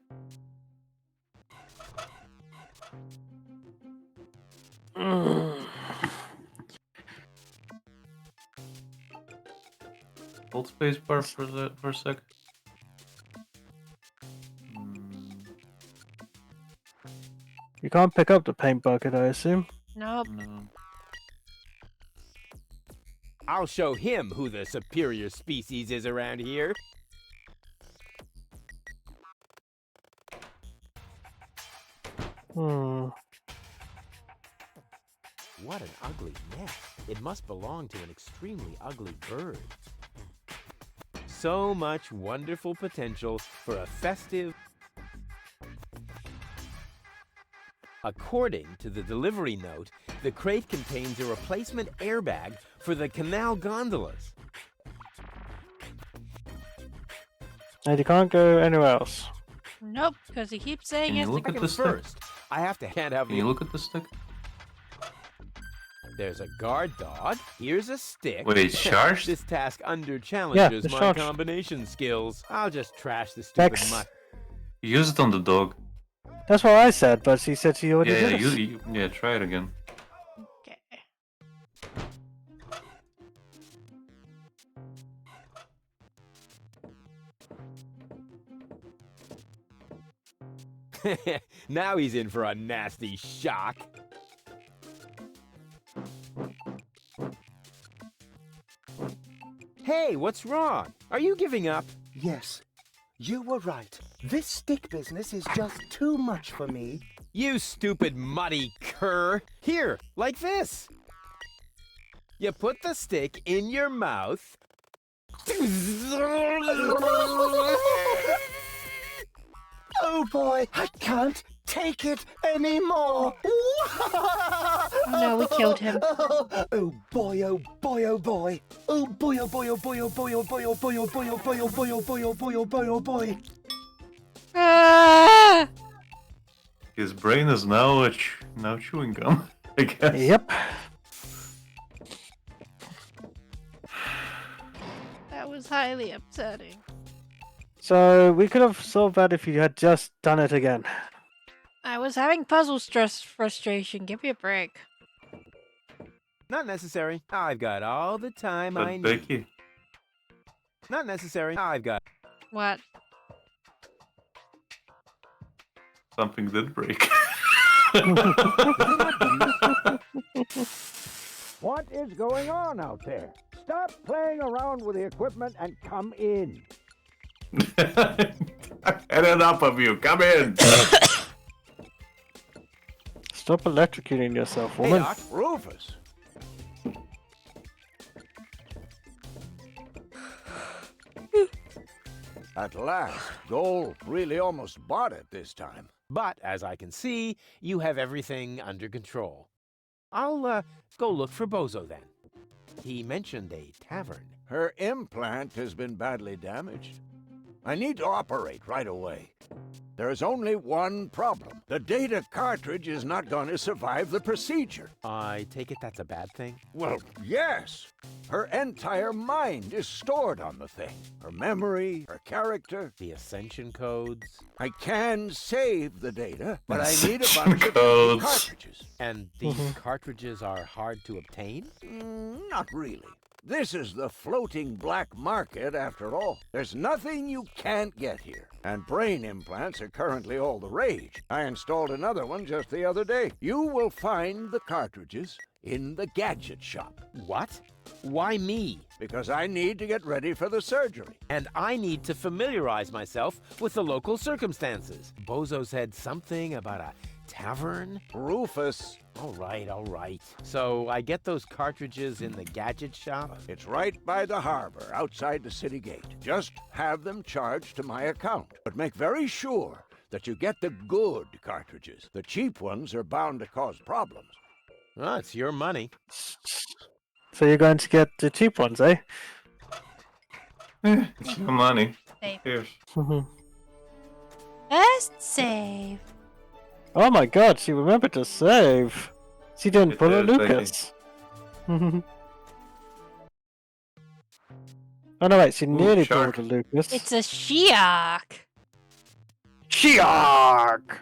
Hold space bar for a sec. You can't pick up the paint bucket, I assume. Nope. No. I'll show him who the superior species is around here. What an ugly nest. It must belong to an extremely ugly bird. So much wonderful potential for a festive... According to the delivery note, the crate contains a replacement airbag for the canal gondolas. And you can't go anywhere else. Nope, because he keeps saying Can you it. look at the stick? First, I have to hand out... Can you look at the stick? There's a guard dog. Here's a stick. Wait, it's charged? This task under challenges it's my charged. combination skills. I'll just trash the stupid X. mutt. Use it on the dog. That's what I said, but he said he already Yeah, did it. yeah, try it again. Okay. Now he's in for a nasty shock. Hey, what's wrong? Are you giving up? Yes, you were right. This stick business is just too much for me. You stupid muddy cur. Here, like this. You put the stick in your mouth. Oh boy, I can't take it anymore. Oh no, we killed him. Oh boy, oh boy, oh boy. Oh boy, oh boy, oh boy, oh boy, oh boy, oh boy, oh boy, oh boy, oh boy, oh boy, oh boy, oh boy, oh boy. Ah! His brain is now now chewing gum, I guess. Yep. That was highly upsetting. So we could have solved that if you had just done it again. I was having puzzle stress frustration. Give me a break. Not necessary. I've got all the time I But need. Becky, Not necessary. I've got. What? something did break. What is going on out there? Stop playing around with the equipment and come in. I've had enough of you. Come in. Stop electrocuting yourself, Hey, woman. Doc, Rufus. At last, Goal really almost bought it this time. But as I can see, you have everything under control. I'll go look for Bozo then. He mentioned a tavern. Her implant has been badly damaged. I need to operate right away. There is only one problem. The data cartridge is not going to survive the procedure. I take it that's a bad thing? Well, yes. Her entire mind is stored on the thing. Her memory, her character. The ascension codes. I can save the data, but I need a Ascension bunch of codes. cartridges. And these cartridges are hard to obtain? Not really. This is the floating black market after all. There's nothing you can't get here. And brain implants are currently all the rage. I installed another one just the other day. You will find the cartridges in the gadget shop. What? Why me? Because I need to get ready for the surgery. And I need to familiarize myself with the local circumstances. Bozo said something about a tavern? Rufus. All right. So I get those cartridges in the gadget shop? It's right by the harbor, outside the city gate. Just have them charged to my account. But make very sure that you get the good cartridges. The cheap ones are bound to cause problems. Oh, it's your money. So you're going to get the cheap ones, eh? It's your money. Save. Here's. Best save. Oh my god, she remembered to save. She didn't It pull a is, Becky. Lucas. Oh no, wait, she nearly shark. pulled a Lucas. It's a Shiak. Shark!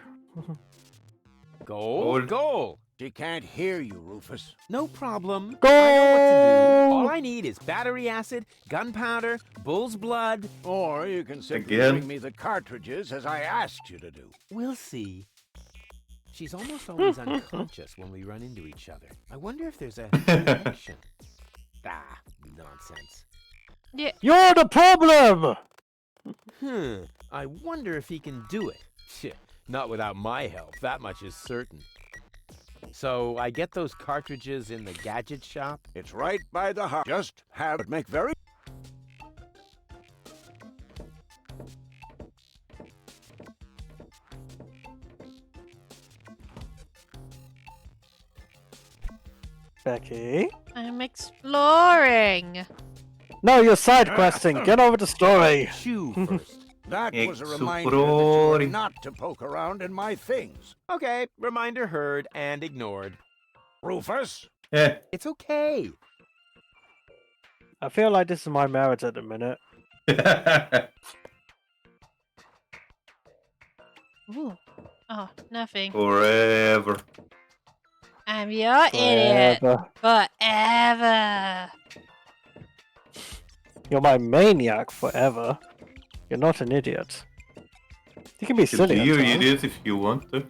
Goal. She can't hear you, Rufus. No problem. Goal! I know what to do. All I need is battery acid, gunpowder, bull's blood. Or you can simply Again? bring me the cartridges as I asked you to do. We'll see. She's almost always unconscious when we run into each other. I wonder if there's a connection. Ah, nonsense. Yeah. You're the problem! I wonder if he can do it. Not without my help, that much is certain. So I get those cartridges in the gadget shop? It's right by the harbor. Just have it make very... Becky? I'm exploring. No, you're side questing. Get over the story. Chew first. That was a reminder that you were Explori. not to poke around in my things. Okay, reminder heard and ignored. Rufus? Yeah. It's okay. I feel like this is my marriage at the minute. Ooh. Oh, nothing. Forever. I'm your idiot. Forever. Forever. You're my maniac forever. You're not an idiot. You can be You silly. do, you at times. idiot, if you want to.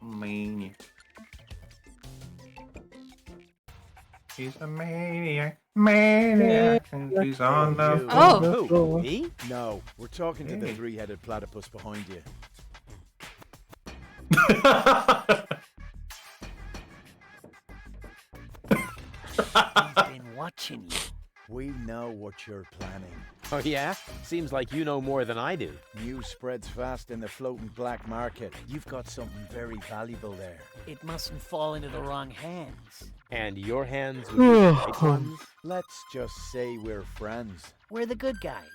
Maniac. He's a maniac. Maniac. And he's on the You. Oh. Who? Me? No, we're talking to the Hey. three-headed platypus behind you. He's been watching you. We know what you're planning. Oh, yeah? Seems like you know more than I do. News spreads fast in the floating black market. You've got something very valuable there. It mustn't fall into the wrong hands. And your hands would be the right ones? Let's just say we're friends. We're the good guys.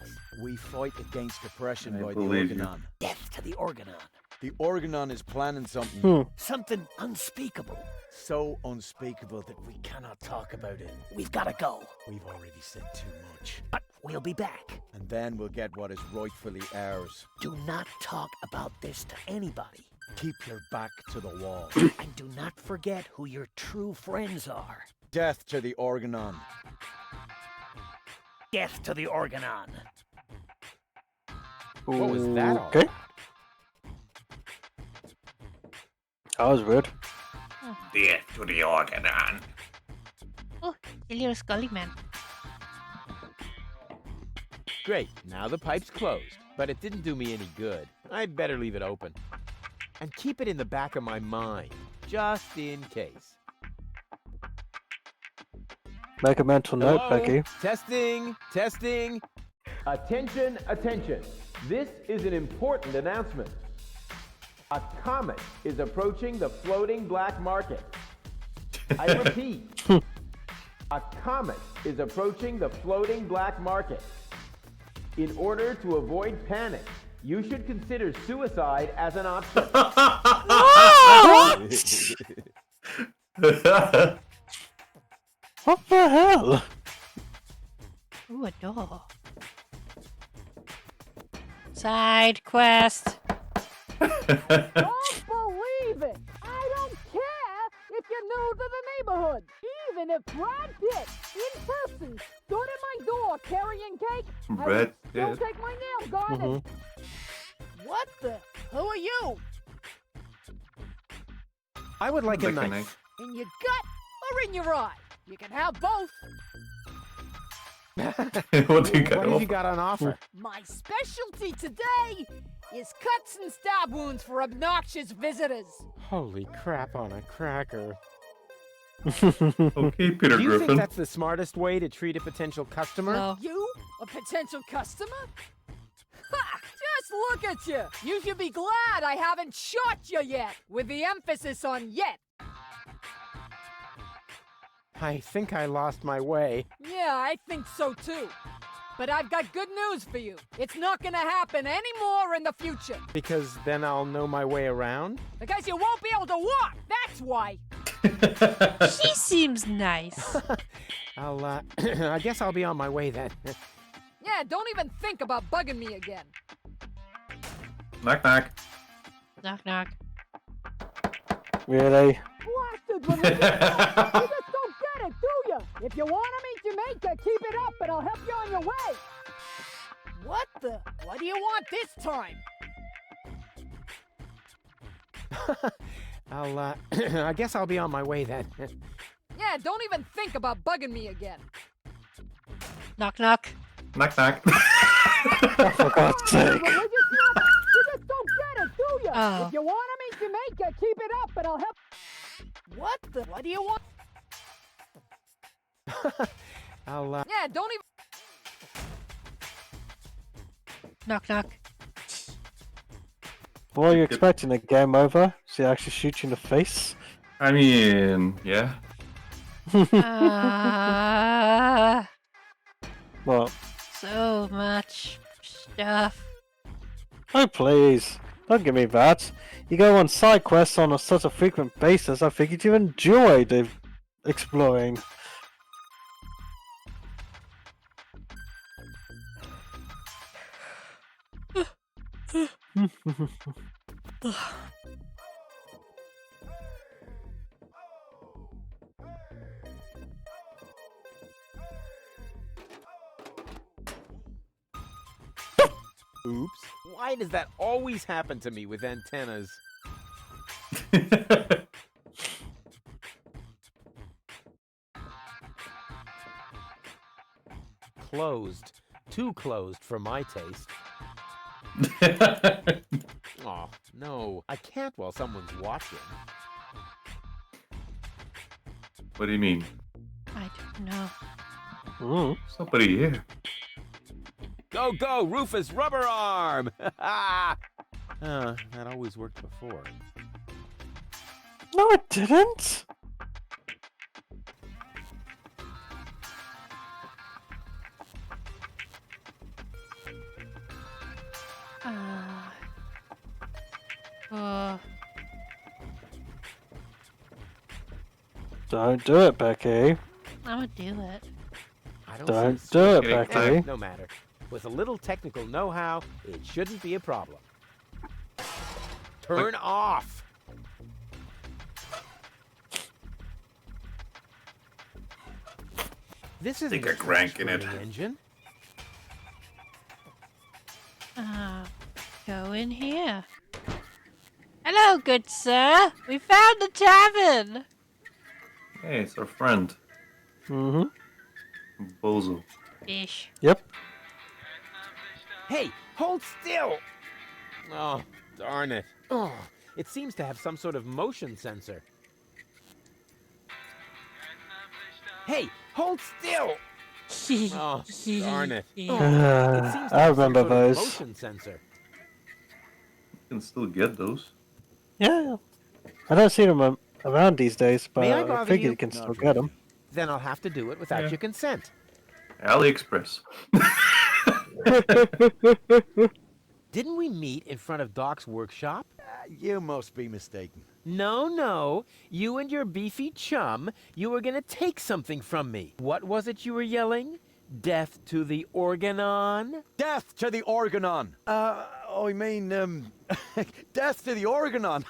We fight against oppression I by the believe you. Organon. Death to the Organon. The Organon is planning something Something unspeakable. so unspeakable that we cannot talk about it. We've got to go. We've already said too much. But we'll be back. And then we'll get what is rightfully ours. Do not talk about this to anybody. Keep your back to the wall. And do not forget who your true friends are. Death to the Organon. Death to the Organon. What was that all Okay. about? That was weird. Death to the Organon. Oh, the little Scully man. Great, now the pipe's closed. But it didn't do me any good. I'd better leave it open. And keep it in the back of my mind, just in case. Make a mental note, Hello? Becky. Testing, testing. Attention, attention. This is an important announcement. A comet is approaching the floating black market. I repeat. A comet is approaching the floating black market. In order to avoid panic, you should consider suicide as an option. What the hell? Ooh, a door. Side quest. Don't believe it! I don't care if you're new to the neighborhood. Even if Brad Pitt, in person, stood at my door carrying cake, I Brad would still Pitt. take my nails garnished. What the? Who are you? I would like a Like a knife. In your gut or in your eye? You can have both. What do you got? What have you got on offer? My specialty today is cuts and stab wounds for obnoxious visitors. Holy crap on a cracker. Okay, Peter Do you Griffin. think that's the smartest way to treat a potential customer? No. You? A potential customer? Ha! Just look at you! You should be glad I haven't shot you yet, with the emphasis on yet. I think I lost my way. Yeah, I think so too. But I've got good news for you. It's not gonna happen anymore in the future. Because then I'll know my way around? Because you won't be able to walk, that's why. She seems nice. I'll, I guess I'll be on my way then. Yeah, don't even think about bugging me again. Knock, knock. Knock, knock. Really? Blasted religious! You just don't get it, do you? If you want to meet Jamaica, keep it up and I'll help you on your way. What the? What do you want this time? I'll, I guess I'll be on my way then. Yeah, don't even think about bugging me again. Knock, knock. Knock, knock. For God's sake. Religious nut! You just don't get it, do you? Oh. If you want to meet Jamaica, keep it up and I'll help. What the? What do you want? I'll, Yeah, don't even. Knock, knock. What are you expecting? A game over? So he actually shoots you in the face? I mean, yeah. What? So much stuff. Oh, please. Don't give me that. You go on side quests on such a frequent basis, I figured you enjoyed exploring. Oops. Why does that always happen to me with antennas? Closed. Too closed for my taste. Oh, no. I can't while someone's watching. What do you mean? I don't know. There's nobody here. Go, go, Rufus Rubber Arm! That always worked before. No, it didn't. Don't do it, Becky. I'm gonna do it. I Don't see do it, Getting Becky. No matter. With a little technical know-how, it shouldn't be a problem. Turn off! This isn't Think a crank in it. turning engine. Go in here. Hello, good sir. We found the tavern. Hey, it's our friend. Mm-hmm. Bozo. Fish. Yep. Hey, hold still! Oh, darn it. Oh, it seems to have some sort of motion sensor. Hey, hold still! Oh, darn it. Oh, it seems to I have some remember sort of those. motion sensor. You can still get those. Yeah. I don't see them around these days, but May I I bother figure you? you can still get them. Then I'll have to do it without Yeah. your consent. AliExpress. Didn't we meet in front of Doc's workshop? You must be mistaken. No, no. You and your beefy chum, you were gonna take something from me. What was it you were yelling? Death to the Organon? Death to the Organon! I mean, death to the Organon!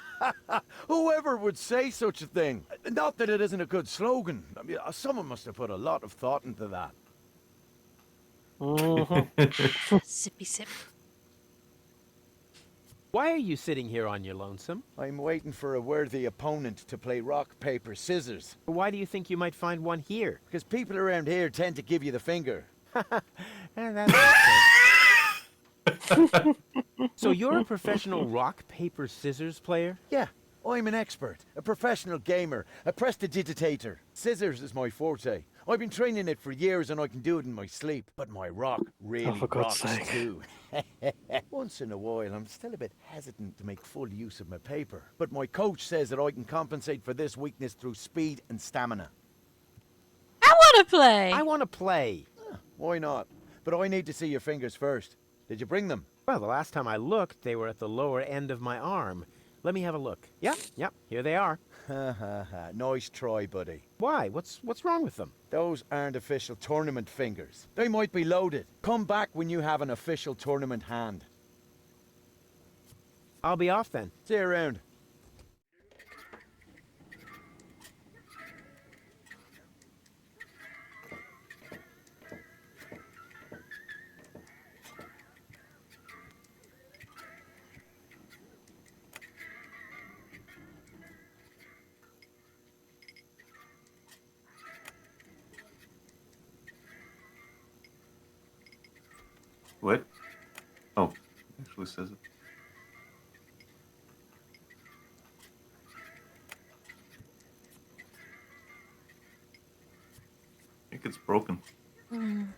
Whoever would say such a thing? Not that it isn't a good slogan. I mean, someone must have put a lot of thought into that. Sippy sip. Why are you sitting here on your lonesome? I'm waiting for a worthy opponent to play rock, paper, scissors. Why do you think you might find one here? Because people around here tend to give you the finger. That makes sense. So you're a professional rock, paper, scissors player? Yeah, I'm an expert, a professional gamer, a prestidigitator. Scissors is my forte. I've been training it for years and I can do it in my sleep. But my rock really for God's rocks sake. too. Once in a while, I'm still a bit hesitant to make full use of my paper. But my coach says that I can compensate for this weakness through speed and stamina. I want to play. I want to play. Why not? But I need to see your fingers first. Did you bring them? Well, the last time I looked, they were at the lower end of my arm. Let me have a look. Yep, here they are. Nice try, buddy. Why? What's wrong with them? Those aren't official tournament fingers. They might be loaded. Come back when you have an official tournament hand. I'll be off then. See you around. What? Oh, it actually says it. I think it's broken. Whew.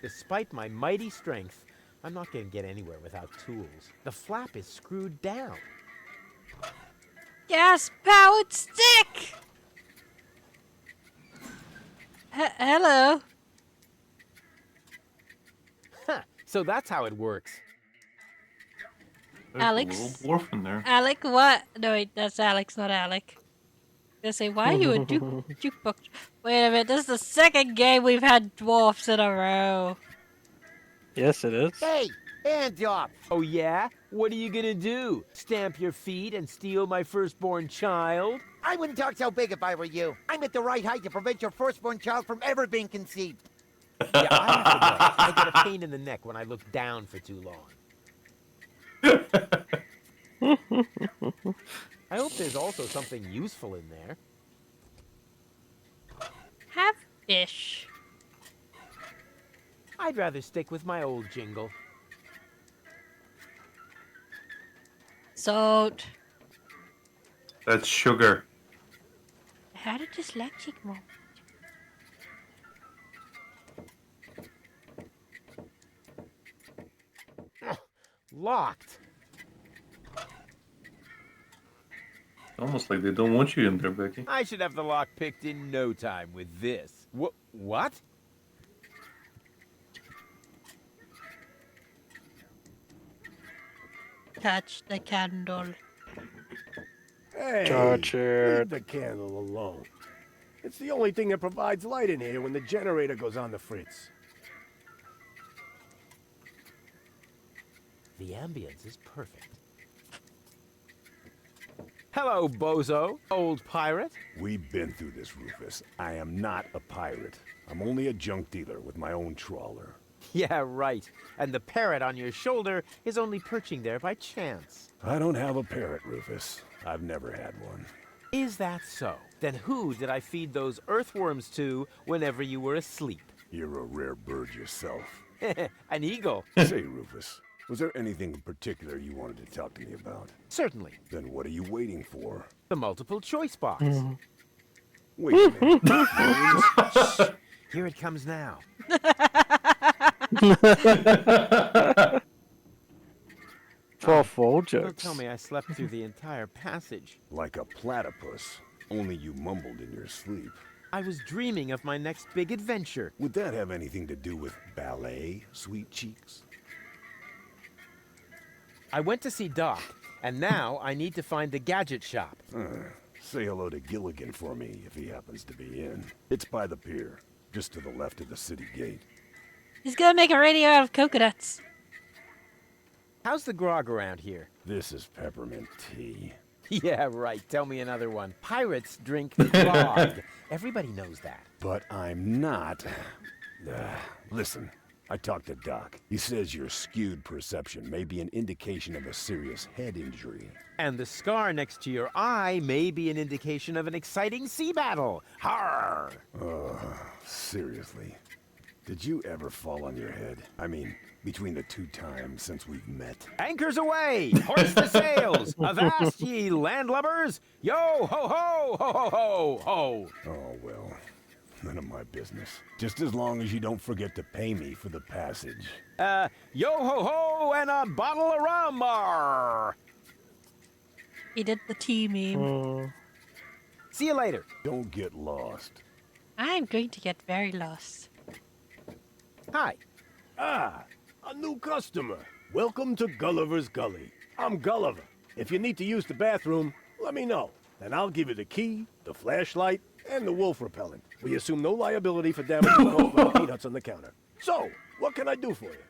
Despite my mighty strength, I'm not going to get anywhere without tools. The flap is screwed down. Gas-powered stick. Hello. Huh. So that's how it works. There's Alex? a little dwarf in there. Alec, what? No, wait, that's Alex, not Alec. I was gonna say, why are you a jukebox? Wait a minute, this is the second game we've had dwarfs in a row. Yes, it is. Hey, hands up! Oh yeah? What are you gonna do? Stamp your feet and steal my firstborn child? I wouldn't talk so big if I were you. I'm at the right height to prevent your firstborn child from ever being conceived. Yeah, I have to go. I get a pain in the neck when I look down for too long. I hope there's also something useful in there. Have fish. I'd rather stick with my old jingle. Salt. That's sugar. I had a dyslexic moment. Locked. Almost like they don't want you in there, Becky. I should have the lock picked in no time with this. What? Touch the candle. Hey, Touch it. leave the candle alone. It's the only thing that provides light in here when the generator goes on the fritz. The ambience is perfect. Hello, bozo, old pirate. We've been through this, Rufus. I am not a pirate. I'm only a junk dealer with my own trawler. Yeah, right. And the parrot on your shoulder is only perching there by chance. I don't have a parrot, Rufus. I've never had one. Is that so? Then who did I feed those earthworms to whenever you were asleep? You're a rare bird yourself. An eagle. Say, Rufus, was there anything in particular you wanted to talk to me about? Certainly. Then what are you waiting for? The multiple choice box. Wait a minute. Here it comes now. For full Don't jokes. tell me I slept through the entire passage. Like a platypus. Only you mumbled in your sleep. I was dreaming of my next big adventure. Would that have anything to do with ballet, sweet cheeks? I went to see Doc, and now I need to find the gadget shop. Say hello to Gilligan for me if he happens to be in. It's by the pier, just to the left of the city gate. He's gonna make a radio out of coconuts. How's the grog around here? This is peppermint tea. Yeah, right. Tell me another one. Pirates drink grog. Everybody knows that. But I'm not. Listen, I talked to Doc. He says your skewed perception may be an indication of a serious head injury. And the scar next to your eye may be an indication of an exciting sea battle. Har! Seriously. Did you ever fall on your head? I mean, between the 2 times since we've met. Anchors away! Hoist the sails! Avast, ye landlubbers! Yo ho ho ho ho ho ho! Oh, well. None of my business. Just as long as you don't forget to pay me for the passage. Yo ho ho and a bottle of rum! Arr! He did the tea meme. See you later. Don't get lost. I'm going to get very lost. Hi. Ah, a new customer. Welcome to Gulliver's Gully. I'm Gulliver. If you need to use the bathroom, let me know. Then I'll give you the key, the flashlight, and the wolf repellent. We assume no liability for damage caused by the peanuts on the counter. So, what can I do for you?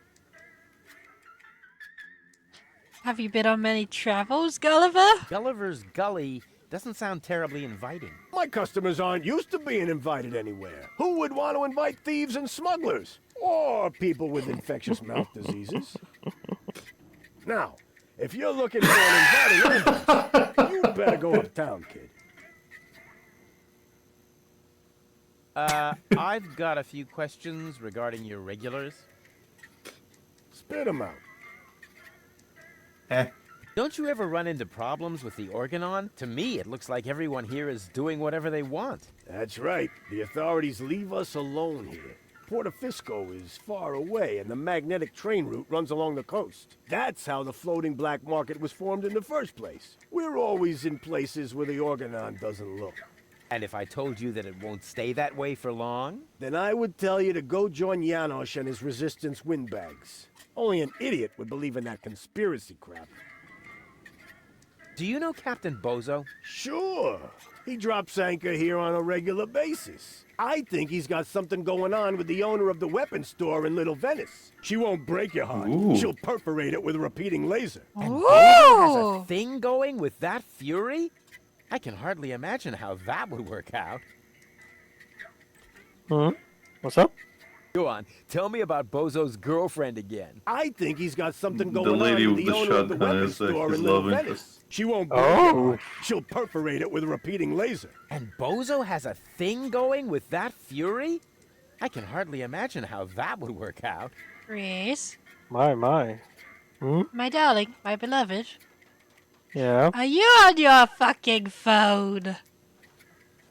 Have you been on many travels, Gulliver? Gulliver's Gully doesn't sound terribly inviting. My customers aren't used to being invited anywhere. Who would want to invite thieves and smugglers? Or people with infectious mouth diseases? Now, if you're looking for an inviting audience, you better go uptown, kid. I've got a few questions regarding your regulars. Spit 'em out. Don't you ever run into problems with the Organon? To me, it looks like everyone here is doing whatever they want. That's right. The authorities leave us alone here. Portofisco is far away, and the magnetic train route runs along the coast. That's how the floating black market was formed in the first place. We're always in places where the Organon doesn't look. And if I told you that it won't stay that way for long? Then I would tell you to go join Janosch and his resistance windbags. Only an idiot would believe in that conspiracy crap. Do you know Captain Bozo? Sure. He drops anchor here on a regular basis. I think he's got something going on with the owner of the weapons store in Little Venice. She won't break your heart. Ooh. She'll perforate it with a repeating laser. And Bozo has Ooh! a thing going with that fury? I can hardly imagine how that would work out. What's up? Go on, tell me about Bozo's girlfriend again. I think he's got something The going lady on with with the the owner of the shotgun weapons is store his in Little love Venice. interest. She won't break your heart. She'll perforate it with a repeating laser. And Bozo has a thing going with that Fury? I can hardly imagine how that would work out. Chris, My. Hmm? my darling, my beloved, Yeah? are you on your fucking phone?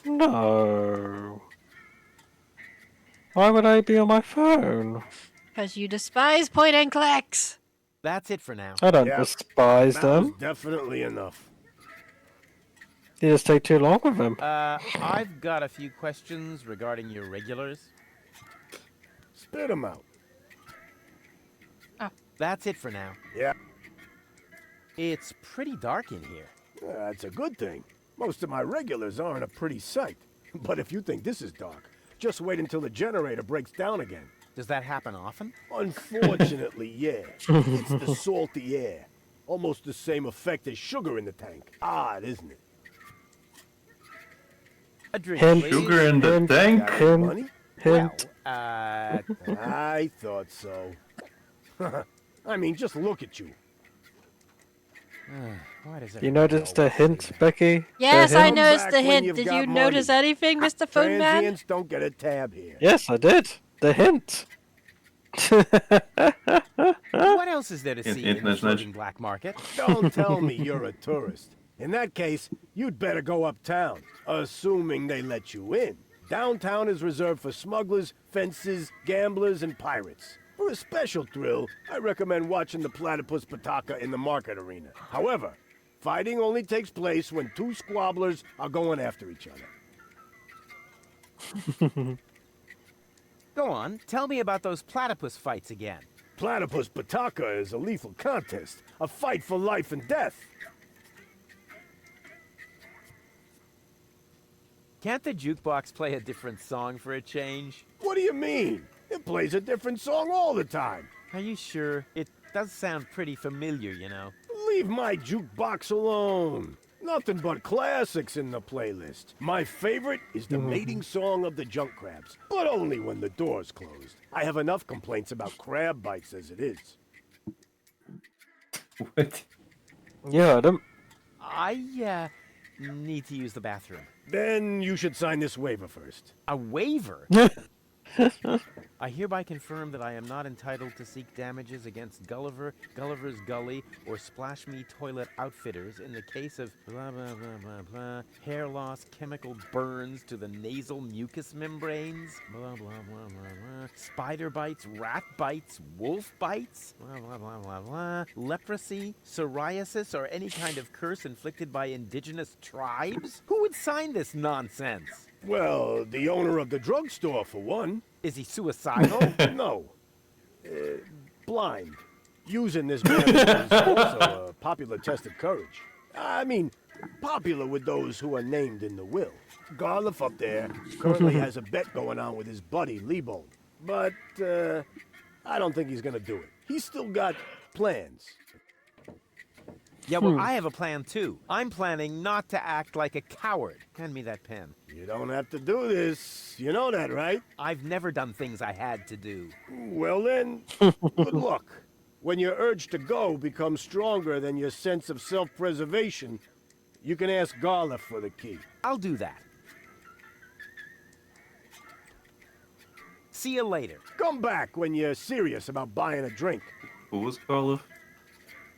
No. Why would I be on my phone? Because you despise point and clicks. That's it for now. I don't Yeah, despise that was them. definitely enough. You just take too long with them. I've got a few questions regarding your regulars. Spit him out. That's it for now. Yeah, It's pretty dark in here. that's a good thing. Most of my regulars aren't a pretty sight. But if you think this is dark, just wait until the generator breaks down again. Does that happen often? Unfortunately, yeah. It's the salty air. Almost the same effect as sugar in the tank. Odd, isn't it? A drink, Hint. please. Sugar in the tank? Got any money? Hint. I thought so. I mean, just look at you. Why does You noticed the hint, Becky? Yes, The I hint? noticed back the when hint. you've Did got you notice money. anything, Mr. Phone Man? Transients don't get a tab here. Yes, I did. The hint. What else is there to see in the Nudge, floating nudge. black market? Don't tell me you're a tourist. In that case, you'd better go uptown, assuming they let you in. Downtown is reserved for smugglers, fences, gamblers, and pirates. For a special thrill, I recommend watching the platypus pataka in the market arena. However, fighting only takes place when two squabblers are going after each other. Go on, tell me about those platypus fights again. Platypus pataka is a lethal contest, a fight for life and death. Can't the jukebox play a different song for a change? What do you mean? It plays a different song all the time. Are you sure? It does sound pretty familiar, you know. Leave my jukebox alone. Nothing but classics in the playlist. My favorite is the mating song of the junk crabs, but only when the door's closed. I have enough complaints about crab bites as it is. What? Yeah, Adam. I need to use the bathroom. Then you should sign this waiver first. A waiver? I hereby confirm that I am not entitled to seek damages against Gulliver, Gulliver's Gully, or Splash Me Toilet Outfitters in the case of blah blah blah blah blah, hair loss, chemical burns to the nasal mucous membranes, blah blah blah blah blah, spider bites, rat bites, wolf bites, blah blah blah blah blah, leprosy, psoriasis, or any kind of curse inflicted by indigenous tribes? Who would sign this nonsense? Well, the owner of the drugstore, for one. Is he suicidal? No. Blind. Using this bathroom is also a popular test of courage. I mean, popular with those who are named in the will. Garliff up there currently has a bet going on with his buddy, Lebo. But, I don't think he's gonna do it. He's still got plans. Yeah, well, I have a plan too. I'm planning not to act like a coward. Hand me that pen. You don't have to do this. You know that, right? I've never done things I had to do. Well then, good luck. When your urge to go becomes stronger than your sense of self-preservation, you can ask Garliff for the key. I'll do that. See you later. Come back when you're serious about buying a drink. Who was Garliff?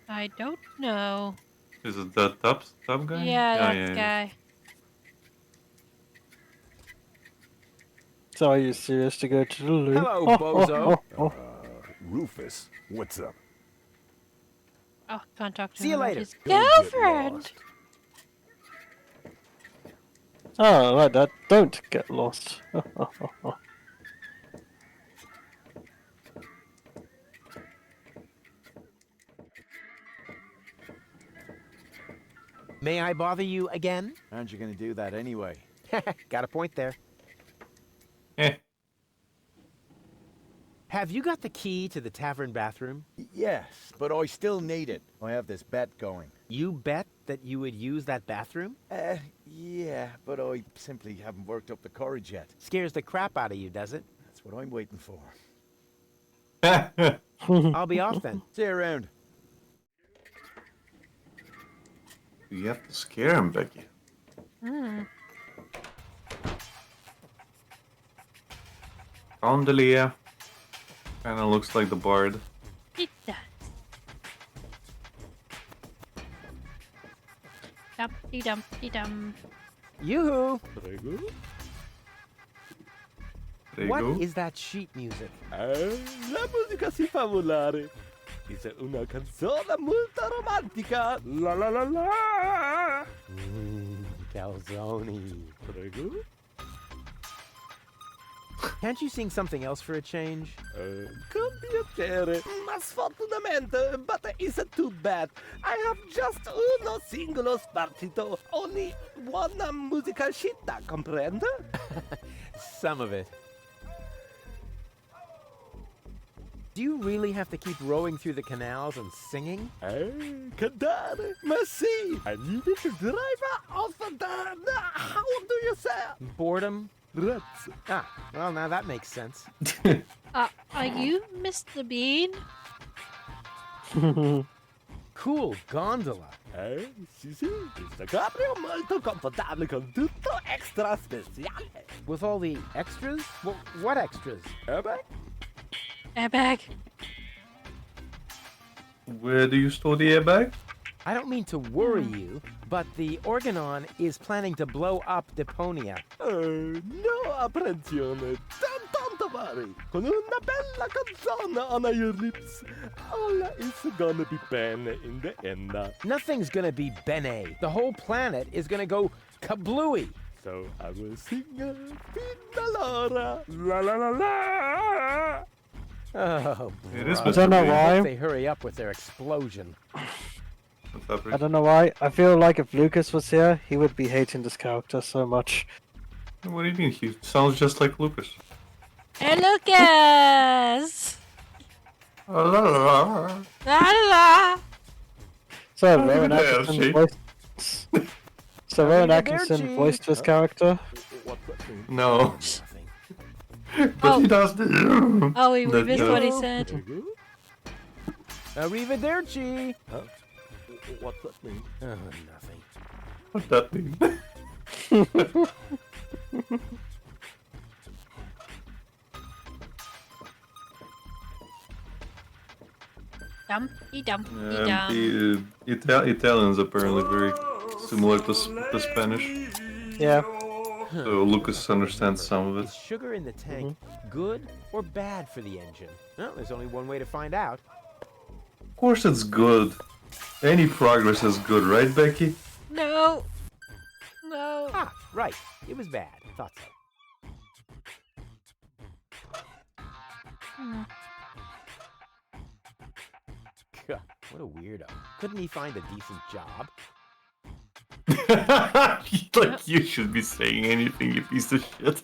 I don't know. Is it that top guy? Yeah, that guy. So are you serious to go to the loo? Hello, bozo. Rufus, what's up? Oh, can't talk to See him you about later. his Don't get girlfriend. lost. Oh, I like that. Don't get lost. May I bother you again? Aren't you going to do that anyway? Got a point there. Eh. Have you got the key to the tavern bathroom? Yes, but I still need it. I have this bet going. You bet that you would use that bathroom? Yeah, but I simply haven't worked up the courage yet. Scares the crap out of you, does it? That's That's what I'm waiting for. I'll be off then. See you around. You have to scare him, Becky. Hmm. Gondolier. Kinda looks like the bard. It does. Dumpty dumpty dum. Yoo-hoo! Prego. There you What go. is that sheet music? La musica si fa volare. Dice una canzone molto romantica. La la la la. Calzone. Prego. Can't you sing something else for a change? Con piacere, ma sfortunatamente, but isn't too bad. I have just uno singolo spartito, only one musica scitta, comprende? Some of it. Do you really have to keep rowing through the canals and singing? Cantare, ma sì, I needed to drive off the... How do you say? Boredom? Rats. Ah, well, now that makes sense. Are you Mr. Bean? Cool gondola. Sì, sì, questo cabrio molto confortabile con tutto extra speciale. With all the extras? What extras? Airbag. Where do you store the airbag? I don't mean to worry you, but the Organon is planning to blow up Deponia. No apprensione, don't worry. Con una bella canzone on your lips, all is gonna be pen in the end. Nothing's gonna be bene. The whole planet is gonna go kablooey. So I will sing Fina Laura, la la la la. Oh, It is brother. I don't know Mr. Bean. why. They hurry up with their explosion. What's up, I Rich? don't know why. I feel like if Lucas was here, he would be hating this character so much. What do you mean? He sounds just like Lucas. Hey, Lucas! La la la. La la! So Oh, Rowan yeah, Atkinson she- voiced. So Rowan Atkinson Arrivederci. voiced his character. What's that mean? No. Nothing. But Oh. he does the... Oh, we the- missed what he said. Prego. Arrivederci. Huh? What's that mean? Oh, nothing. What that mean? Dumpty dumpty Um, dum. the Italian's apparently very similar to the Spanish, Yeah. so Lucas understands some of Is it. sugar in the tank good or bad for the engine? Well, there's only one way to find out. Of course it's good. Any progress is good, right, Becky? No! No! Ah, right. It was bad. Thought so. Hmm. God, what a weirdo. Couldn't he find a decent job? Like you should be saying anything, you piece of shit.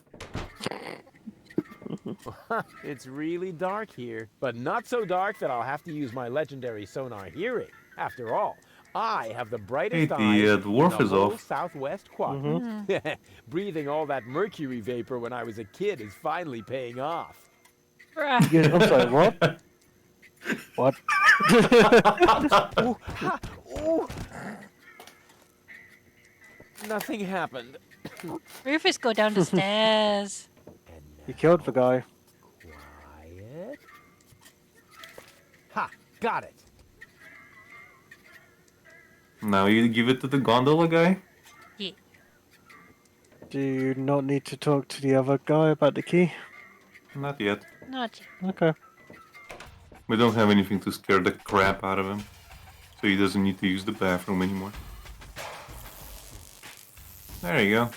It's really dark here, but not so dark that I'll have to use my legendary sonar hearing. After all, I have the brightest Hey, the, eyes dwarf in the is whole off. southwest quadrant. Breathing all that mercury vapor when I was a kid is finally paying off. Bruh. Yeah, I'm sorry, what? What? Ooh, ha, ooh. Nothing happened. Rufus, go down the stairs. And You killed the guy. quiet. Ha! Got it. Now you give it to the gondola guy? Yeah. Do you not need to talk to the other guy about the key? Not yet. Not Okay. We don't have anything to scare the crap out of him, so he doesn't need to use the bathroom anymore. There you go.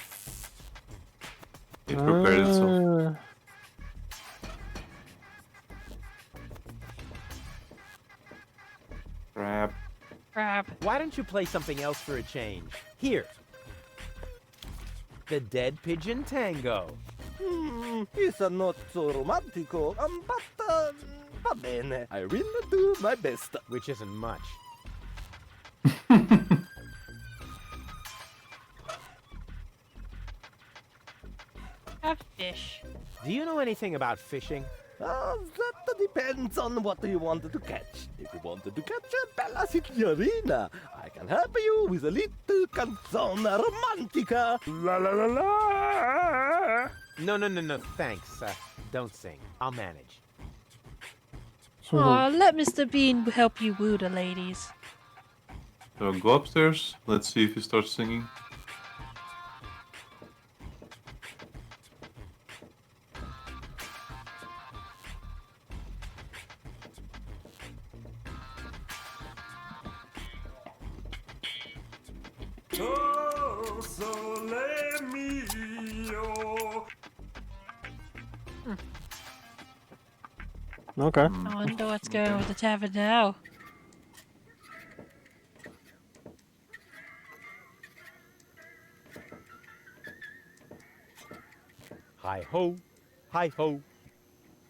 It prepared itself. Crap. crap. Why don't you play something else for a change? Here. The Dead Pigeon Tango. It's not so romantico, but va bene. I will do my best. Which isn't much. Have fish. Do you know anything about fishing? That depends on what you wanted to catch. If you wanted to catch a bella signorina, I can help you with a little canzone romantica. La la la la! No, thanks. Don't sing. I'll manage. Aw, let Mr. Bean help you woo the ladies. So go upstairs. Let's see if he starts singing. Oh, sole mio. Okay. I wonder what's going on with the tavern now. Hi ho, hi ho.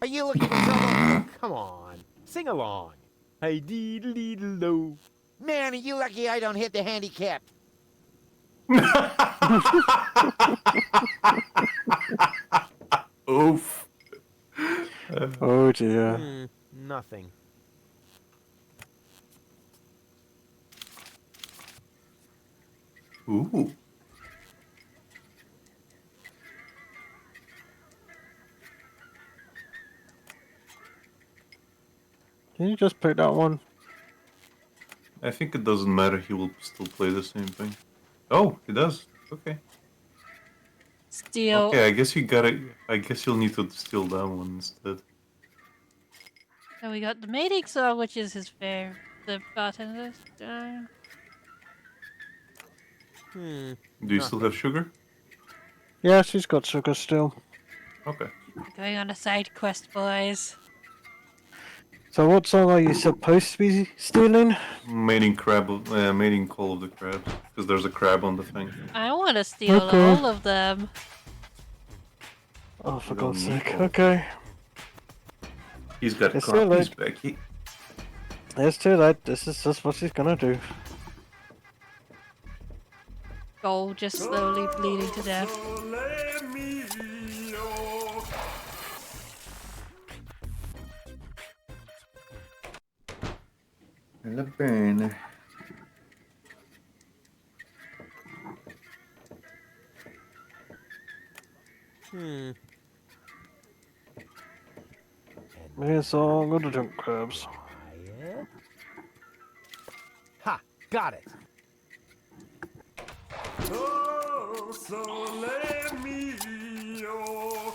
Are you looking for trouble? Come on, sing along. Hey deedle deedle do. Man, are you lucky I don't hit the handicap? Oof. Oh dear. Nothing. Ooh. Can you just pick that one? I think it doesn't matter. He will still play the same thing. Oh, he does. Okay. Steal. Okay, I guess you gotta. I guess you'll need to steal that one instead. So we got the mating song, which is his favorite. The bartender. Do you still have sugar? Yeah, she's got sugar still. Okay. Going on a side quest, boys. So what song are you supposed to be stealing? Mating call of the crabs, because there's a crab on the thing. I want to steal Okay. all of them. Oh, for You don't God's need sake. all. Okay. He's got It's too crappies, late. Becky. It's too late. This is just what she's gonna do. Gold just slowly bleeding to death. Sole mio. Va bene. It's all gonna drink crabs. Quiet. Ha! Got it. Oh, sole mio.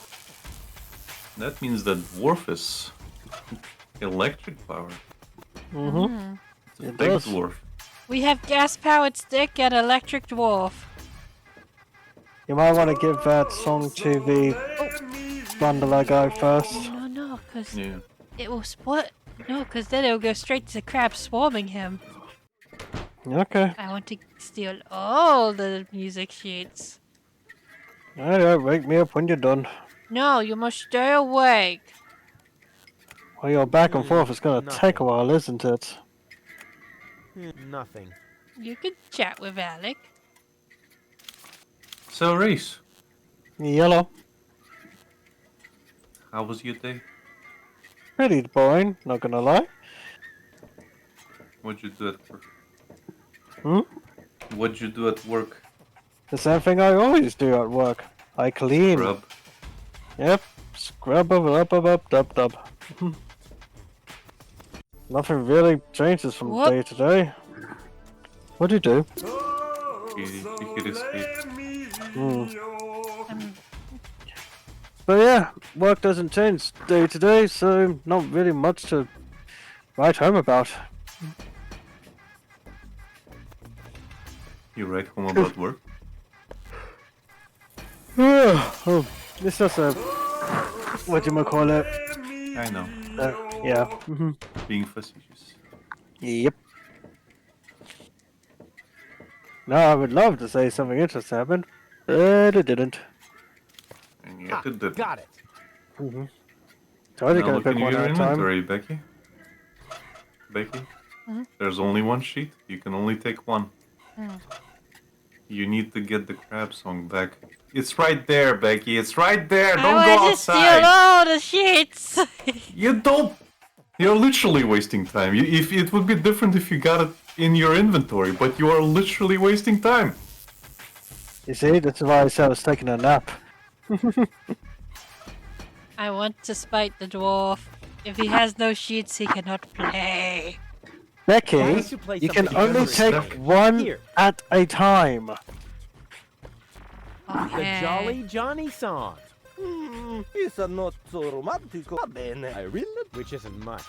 That means that dwarf is electric power. Mm-hmm. It's a It big does. dwarf. We have gas-powered stick and electric dwarf. You might want to give that song to the bundler guy first. No, because Yeah. it will split. No, because then it'll go straight to the crab swarming him. Okay. I want to steal all the music sheets. Alright, wake me up when you're done. No, you must stay awake. Well, you're back and forth. It's gonna take a nothing. while, isn't it? Nothing. You can chat with Alec. So, Reese, Yellow. how was your day? Pretty boring, not gonna lie. What'd you do at work? Hmm? What'd you do at work? The same thing I always do at work. I clean. Scrub. Yep. Scrub up, dub. Nothing really changes from What? day to day. What do you do? He hit his feet. But yeah, work doesn't change day to day, so not really much to write home about. You write home about work? Oh, it's just a what do you call it? I know. Yeah. Being facetious. Yep. Now I would love to say something interesting happened, but it didn't. And yet it did. Got it. So I'm Now gonna look pick in one your at a time. inventory, Becky. Becky, there's only one sheet. You can only take one. You need to get the crab song back It's right there, Becky. It's right there. I Don't go want to steal outside. all the sheets. You don't. You're literally wasting time. If it would be different if you got it in your inventory, but you are literally wasting time. You see, that's why I said I was taking a nap. I want to spite the dwarf. If he has no sheets, he cannot play. Becky, Why don't you play you can something only different? take one Here. at a time. Okay. The Jolly Johnny song. It's not so romantic. Va bene. I really? Which isn't much.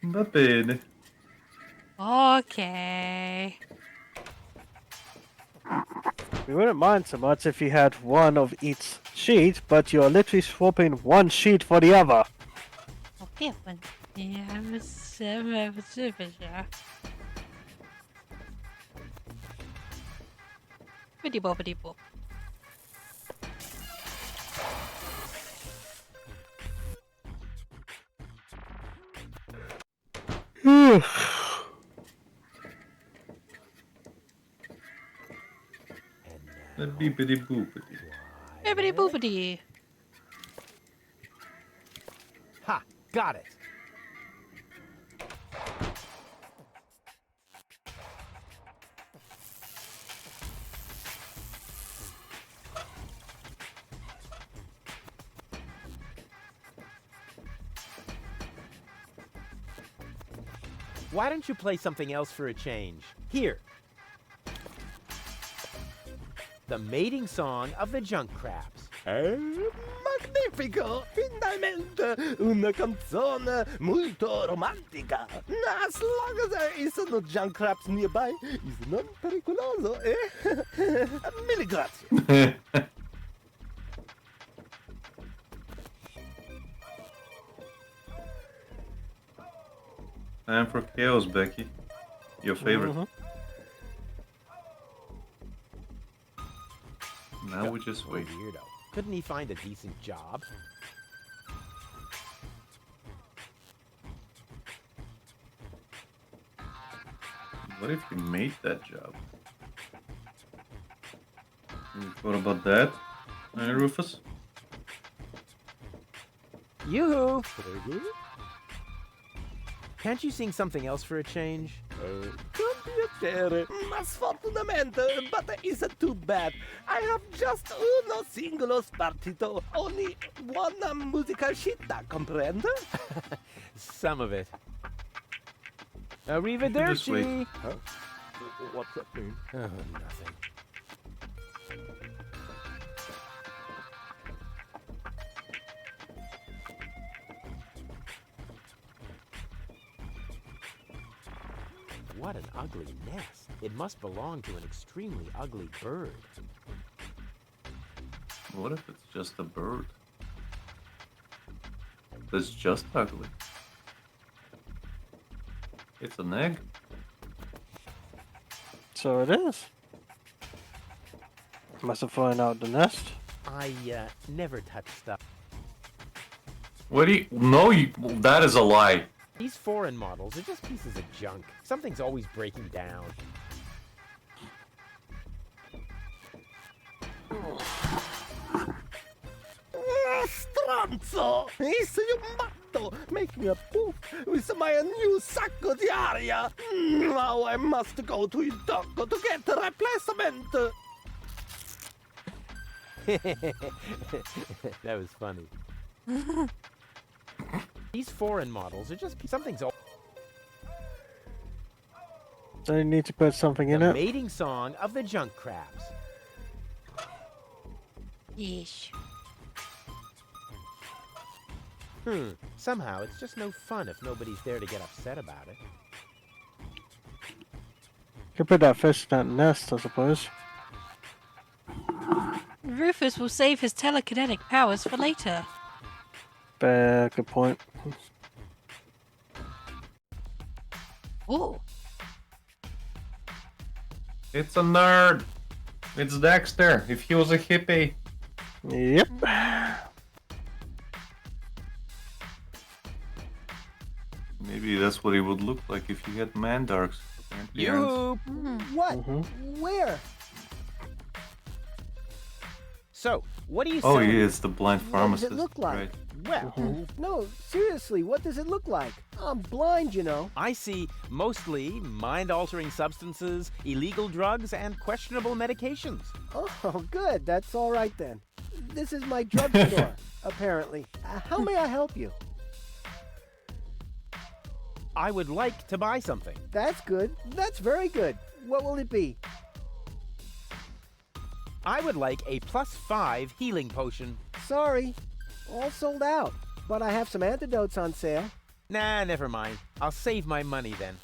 Va bene. Okay. We wouldn't mind so much if you had one of each sheet, but you're literally swapping one sheet for the other. Okay, one. Yeah, I'm a super sure. Biddy bobbity bop. The beepity boopity. Bibbity boopity. Ha! Got it. Why don't you play something else for a change? Here. The mating song of the junk crabs. Magnifico! Finalmente una canzone molto romantica. As long as there is no junk crabs nearby, is non pericoloso, eh? Mille grazie. Time for chaos, Becky. Your favorite. Now we just wait. Weirdo. Couldn't he find a decent job? What if you made that job? You thought about that, Rufus? Yoo-hoo! Can't you sing something else for a change? Computer, ma sfortunatamente, but isn't too bad. I have just uno singolo spartito, only one musical sheet, comprende? Some of it. Just wait. Arrivederci! Huh? What's that mean? Oh, nothing. What an ugly nest. It must belong to an extremely ugly bird. What if it's just a bird? That's just ugly. It's an egg. So it is. Must have fallen out the nest. I never touch stuff. What do you... No, that is a lie. These foreign models are just pieces of junk. Something's always breaking down. Stronzo! Is you matto? Make me a poof with my new sacco di aria. Now I must go to il doctor to get a replacement. That was funny. These foreign models are just something's all. So you need to put something in The it. mating song of the junk crabs. Yeesh. Somehow it's just no fun if nobody's there to get upset about it. You can put that fish in that nest, I suppose. Rufus will save his telekinetic powers for later. Good point. Oh. It's a nerd. It's Dexter. If he was a hippie. Yep. Maybe that's what he would look like if he had mandarks. You? What? Where? So, what do you Oh, sell? he is the blind What pharmacist. does it look like? Right. Well, No, seriously, what does it look like? I'm blind, you know. I see mostly mind-altering substances, illegal drugs, and questionable medications. Oh, good. That's all right then. This is my drugstore, apparently. How may I help you? I would like to buy something. That's good. That's very good. What will it be? I would like a +5 healing potion. Sorry, all sold out. But I have some antidotes on sale. Nah, never mind. I'll save my money then.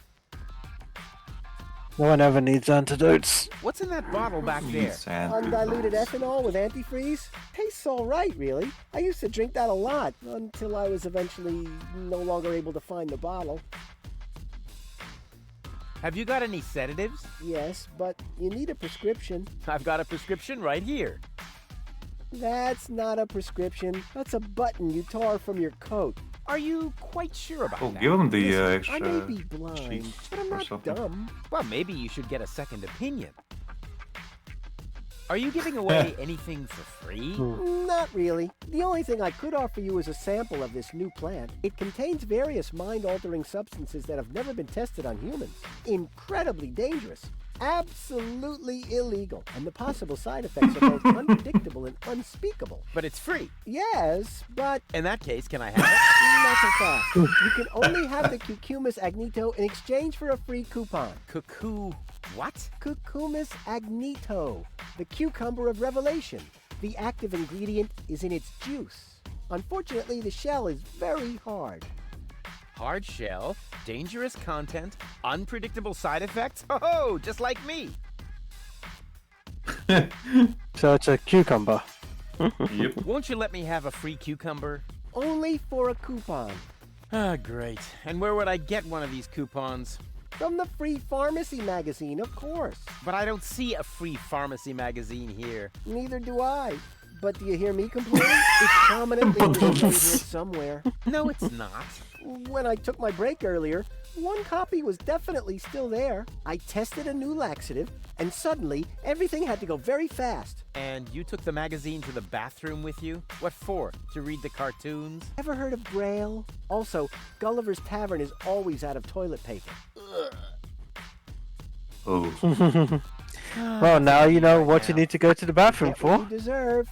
No one ever needs antidotes. What's in that bottle back there? Needs Undiluted antidotes. ethanol with antifreeze? Tastes all right, really. I used to drink that a lot until I was eventually no longer able to find the bottle. Have you got any sedatives? Yes, but you need a prescription. I've got a prescription right here. That's not a prescription. That's a button you tore from your coat. Are you quite sure about Oh, that? give him the Listen, extra I may be blind, sheet but I'm or not something. dumb. Well, maybe you should get a second opinion. Are you giving away anything for free? Not really. The only thing I could offer you is a sample of this new plant. It contains various mind-altering substances that have never been tested on humans. Incredibly dangerous. Absolutely illegal. And the possible side effects are both unpredictable and unspeakable. But it's free. Yes, but In that case, can I have it? not so fast. You can only have the Cucumis agnito in exchange for a free coupon. Cuckoo. What? Cucumis agnito, the cucumber of revelation. The active ingredient is in its juice. Unfortunately, the shell is very hard. Hard shell, dangerous content, unpredictable side effects? Oh, just like me. So it's a cucumber. Yep. Won't you let me have a free cucumber? Only for a coupon. Ah, great. And where would I get one of these coupons? From the Free Pharmacy magazine, of course. But I don't see a free pharmacy magazine here. Neither do I. But do you hear me complain? It's prominently listed here somewhere. No, it's not. When I took my break earlier, one copy was definitely still there. I tested a new laxative, and suddenly everything had to go very fast. And you took the magazine to the bathroom with you? What for? To read the cartoons? Ever heard of Braille? Also, Gulliver's Tavern is always out of toilet paper. Oh. Well, now you know what you need to go to the bathroom Get what for. you deserve.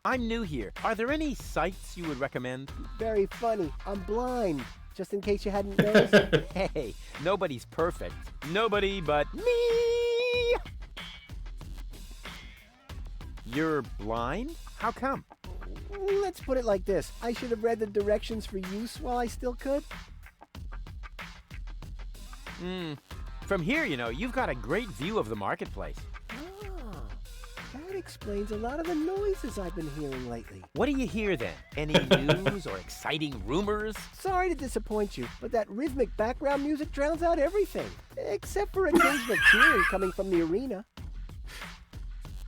I'm new here. Are there any sites you would recommend? Very funny. I'm blind. Just in case you hadn't noticed. Hey, nobody's perfect. Nobody but me! You're blind? How come? Let's put it like this. I should have read the directions for use while I still could. From here, you know, you've got a great view of the marketplace. Ah, that explains a lot of the noises I've been hearing lately. What do you hear then? Any news or exciting rumors? Sorry to disappoint you, but that rhythmic background music drowns out everything. Except for occasional cheering coming from the arena.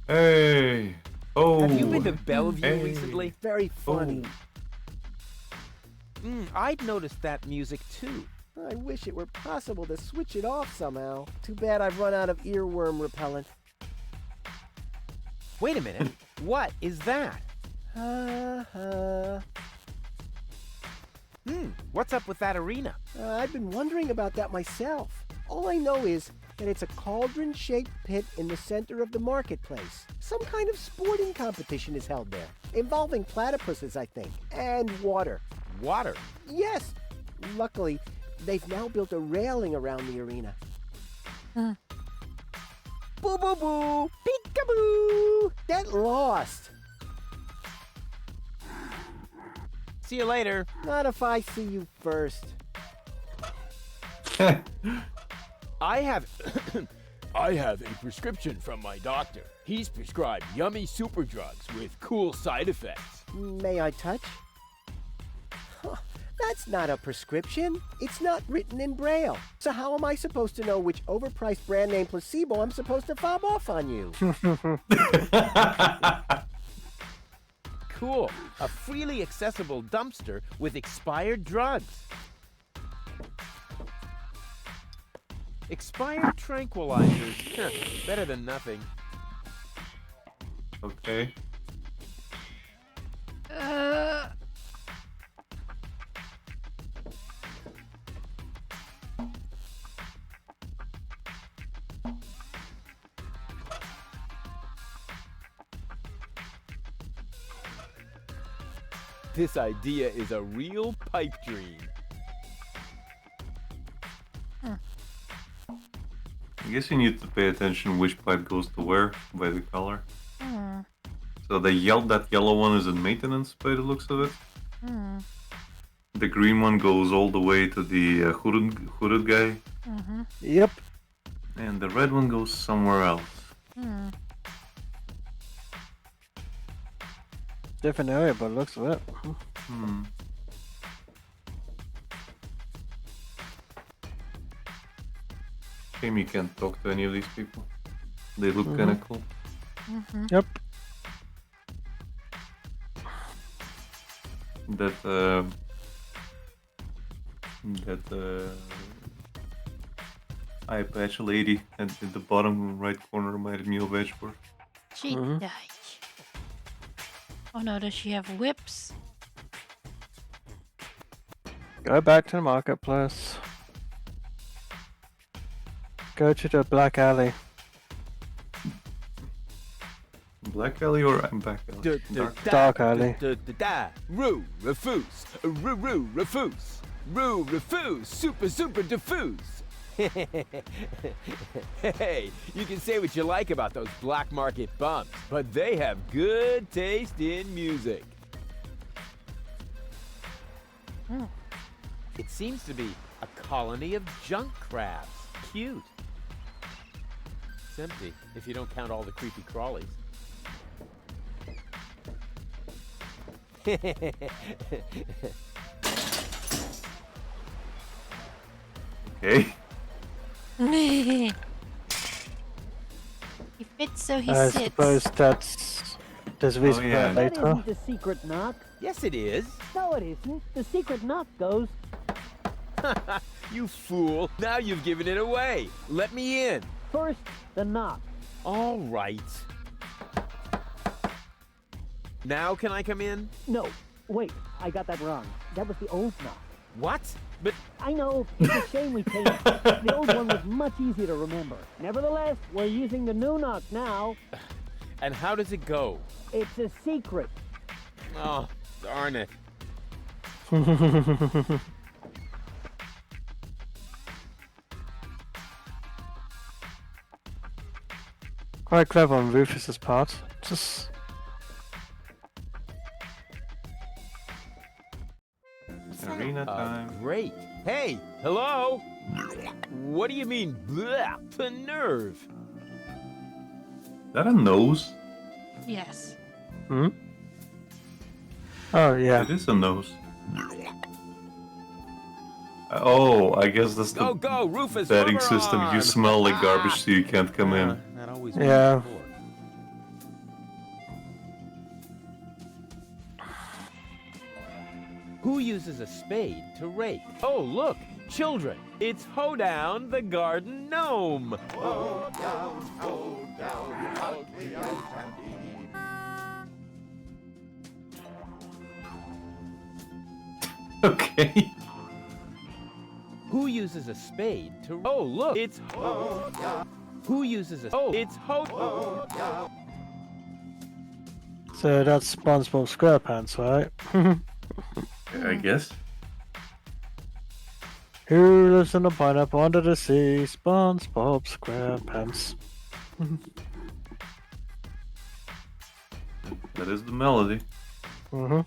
Hey. Oh. Have you been to Bellevue Hey. recently? Very funny. I'd noticed that music too. I wish it were possible to switch it off somehow. Too bad I've run out of earworm repellent. Wait a minute. What is that? What's up with that arena? I've been wondering about that myself. All I know is that it's a cauldron-shaped pit in the center of the marketplace. Some kind of sporting competition is held there, involving platypuses, I think, and water. Water. Yes. Luckily, they've now built a railing around the arena. Huh. Boo boo boo! Peekaboo! Get lost! See you later. Not if I see you first. I have a prescription from my doctor. He's prescribed yummy super drugs with cool side effects. May I touch? Huh, that's not a prescription. It's not written in Braille. So how am I supposed to know which overpriced brand name placebo I'm supposed to fob off on you? Cool. A freely accessible dumpster with expired drugs. Expired tranquilizers. Better than nothing. Okay. This idea is a real pipe dream. I guess you need to pay attention which pipe goes to where by the color. Hmm. So that yellow one is in maintenance by the looks of it. Hmm. The green one goes all the way to the hooded guy. Mm-hmm. Yep. And the red one goes somewhere else. Hmm. Different area, but looks of it. Hmm. Shame you can't talk to any of these people. They look kinda cool. Mm-hmm. Yep. That eye patch lady at the bottom right corner reminded me of Edgeworth. She died. Oh no, does she have whips? Go back to the marketplace. Go to the black alley. Black alley or back alley? Dark alley. Roo, refuse. Roo, refuse. Roo, refuse. Super diffuse. Hey, you can say what you like about those black market bums, but they have good taste in music. It seems to be a colony of junk crabs. Cute. It's empty, if you don't count all the creepy crawlies. Okay. He fits so he I sits. suppose there's a reason for that That later. isn't the secret knock. Yes, it is. No, it isn't. The secret knock goes. You fool. Now you've given it away. Let me in. First, the knock. All right. Now can I come in? No, wait, I got that wrong. That was the old knock. What? But I know, it's a shame we changed it. The old one was much easier to remember. Nevertheless, we're using the new knock now. And how does it go? It's a secret. Oh, darn it. Quite clever on Rufus's part. Just Arena time. Great. Hey, hello? What do you mean, blah, the nerve? That a nose? Yes. Hmm? Oh yeah. It is a nose. Oh, I guess that's the Go, Rufus, betting rubber system. You arm. smell like garbage, so you can't come in. That always Yeah. Who uses a spade to rake? Oh, look, children. It's Hoedown the garden gnome. Okay. Who uses a spade to... Oh, look, it's Who uses a... Oh, it's So that's SpongeBob SquarePants, right? I guess. Who lives in a pineapple under the sea? SpongeBob SquarePants. That is the melody. Mm-hmm.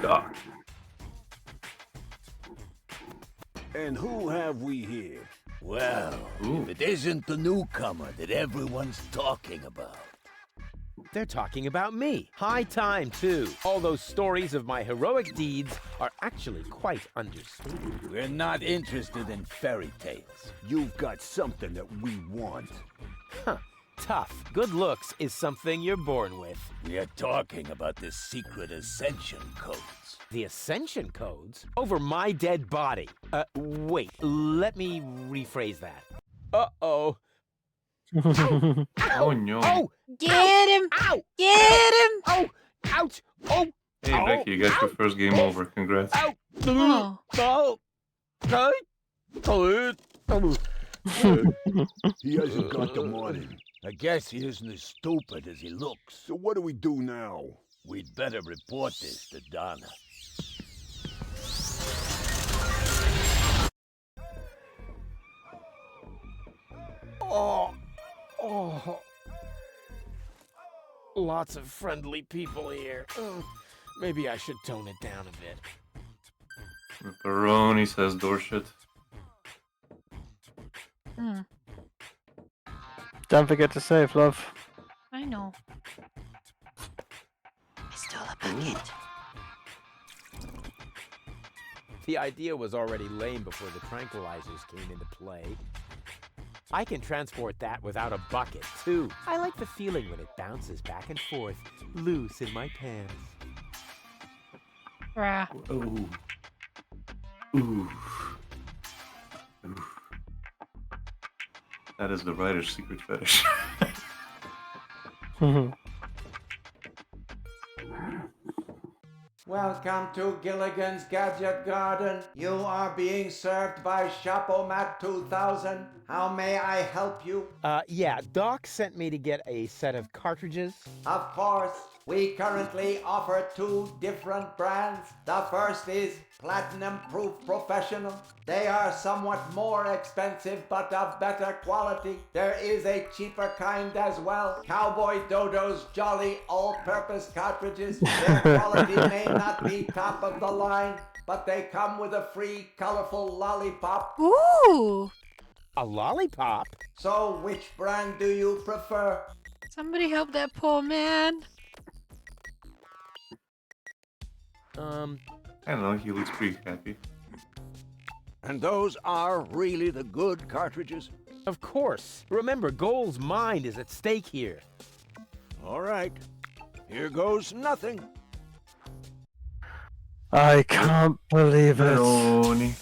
Doc. And who have we here? Well, if it isn't the newcomer that everyone's talking about. They're talking about me. High time, too. All those stories of my heroic deeds are actually quite understood. We're not interested in fairy tales. You've got something that we want. Huh. tough. Good looks is something you're born with. We are talking about the secret ascension codes. The Ascension codes? Over my dead body. Wait, let me rephrase that. Uh-oh. Oh no. Oh! Get him! Ow! Get him! Oh! Ouch! Oh! Hey, Becky, you got your first game over. Congrats. Ow! Oh. Oh! He hasn't got the money. I guess he isn't as stupid as he looks. So what do we do now? We'd better report this to Donna. Oh. Lots of friendly people here. Maybe I should tone it down a bit. Pepperoni, says Dorset. Don't forget to save, love. I know. I stole a bucket. The idea was already lame before the tranquilizers came into play. I can transport that without a bucket, too. I like the feeling when it bounces back and forth, loose in my pants. Bruh. Ooh. Ooh. Ooh. That is the writer's secret fetish. Welcome to Gilligan's Gadget Garden. You are being served by Shopomat 2000. How may I help you? Yeah, Doc sent me to get a set of cartridges. Of course, we currently offer 2 different brands. The first is Platinum Proof Professional. They are somewhat more expensive but of better quality. There is a cheaper kind as well. Cowboy Dodo's Jolly All-Purpose Cartridges. Their quality may not be top of the line, but they come with a free colorful lollipop. Ooh! A lollipop? So which brand do you prefer? Somebody help that poor man. I don't know, he looks pretty happy. And those are really the good cartridges? Of course. Remember, Goal's mind is at stake here. All right. Here goes nothing. I can't believe it. Pepperoni.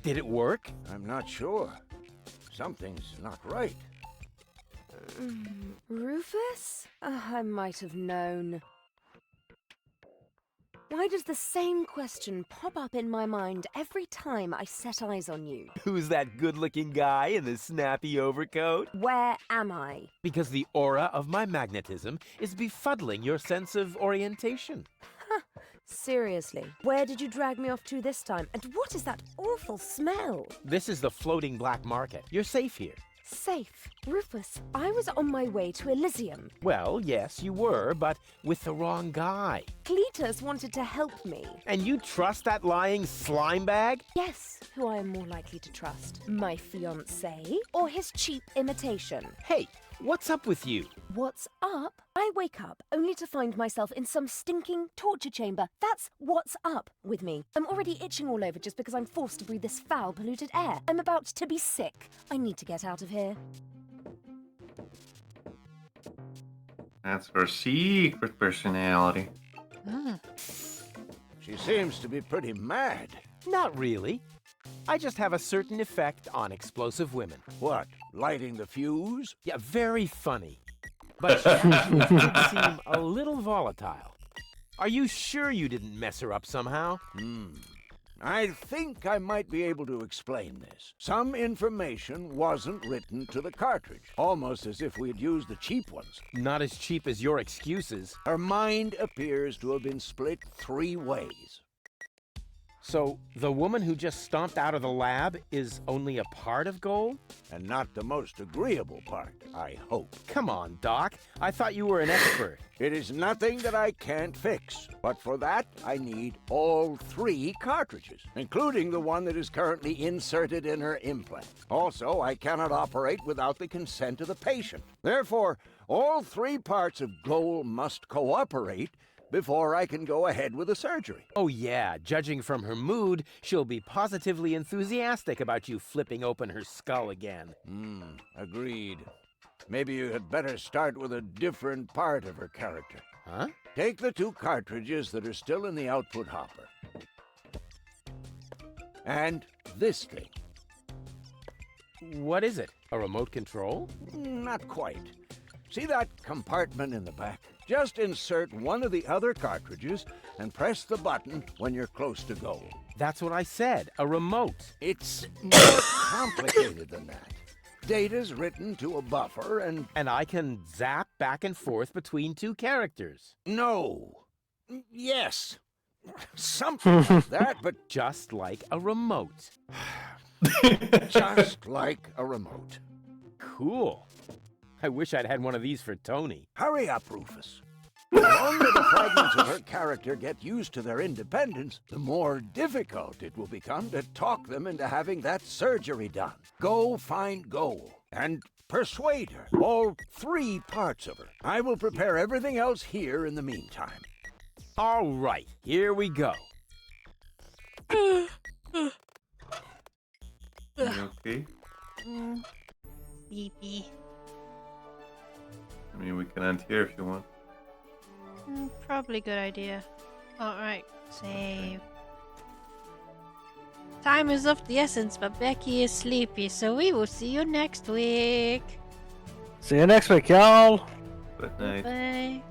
Did it work? I'm not sure. Something's not right. Rufus? I might have known. Why does the same question pop up in my mind every time I set eyes on you? Who's that good-looking guy in the snappy overcoat? Where am I? Because the aura of my magnetism is befuddling your sense of orientation. Seriously, where did you drag me off to this time? And what is that awful smell? This is the floating black market. You're safe here. Safe. Rufus, I was on my way to Elysium. Well, yes, you were, but with the wrong guy. Cletus wanted to help me. And you trust that lying slime bag? Yes, who I am more likely to trust. My fiancé or his cheap imitation? Hey, what's up with you? What's up? I wake up only to find myself in some stinking torture chamber. That's what's up with me. I'm already itching all over just because I'm forced to breathe this foul, polluted air. I'm about to be sick. I need to get out of here. That's her secret personality. She seems to be pretty mad. Not really. I just have a certain effect on explosive women. What, lighting the fuse? Yeah, very funny. But she actually did seem a little volatile. Are you sure you didn't mess her up somehow? I think I might be able to explain this. Some information wasn't written to the cartridge, almost as if we had used the cheap ones. Not as cheap as your excuses. Her mind appears to have been split 3 ways. So, the woman who just stomped out of the lab is only a part of Goal? And not the most agreeable part, I hope. Come on, Doc. I thought you were an expert. It is nothing that I can't fix, but for that, I need all 3 cartridges, including the one that is currently inserted in her implant. Also, I cannot operate without the consent of the patient. Therefore, all 3 parts of Goal must cooperate before I can go ahead with the surgery. Oh yeah, judging from her mood, she'll be positively enthusiastic about you flipping open her skull again. Agreed. Maybe you had better start with a different part of her character. Huh? Take the 2 cartridges that are still in the output hopper. And this thing. What is it? A remote control? Not quite. See that compartment in the back? Just insert one of the other cartridges and press the button when you're close to Goal. That's what I said, a remote. It's more complicated than that. Data's written to a buffer and... And I can zap back and forth between 2 characters. No. Yes. Something like that, but... Just like a remote. Just like a remote. Cool. I wish I'd had one of these for Tony. Hurry up, Rufus. The longer the fragments of her character get used to their independence, the more difficult it will become to talk them into having that surgery done. Go find Goal and persuade her. All 3 parts of her. I will prepare everything else here in the meantime. All right, here we go. You okay? Beepy. I mean, we can end here if you want. Probably a good idea. Alright, save. Time is of the essence, but Becky is sleepy, so we will see you next week. See you next week, y'all. Good night. Bye.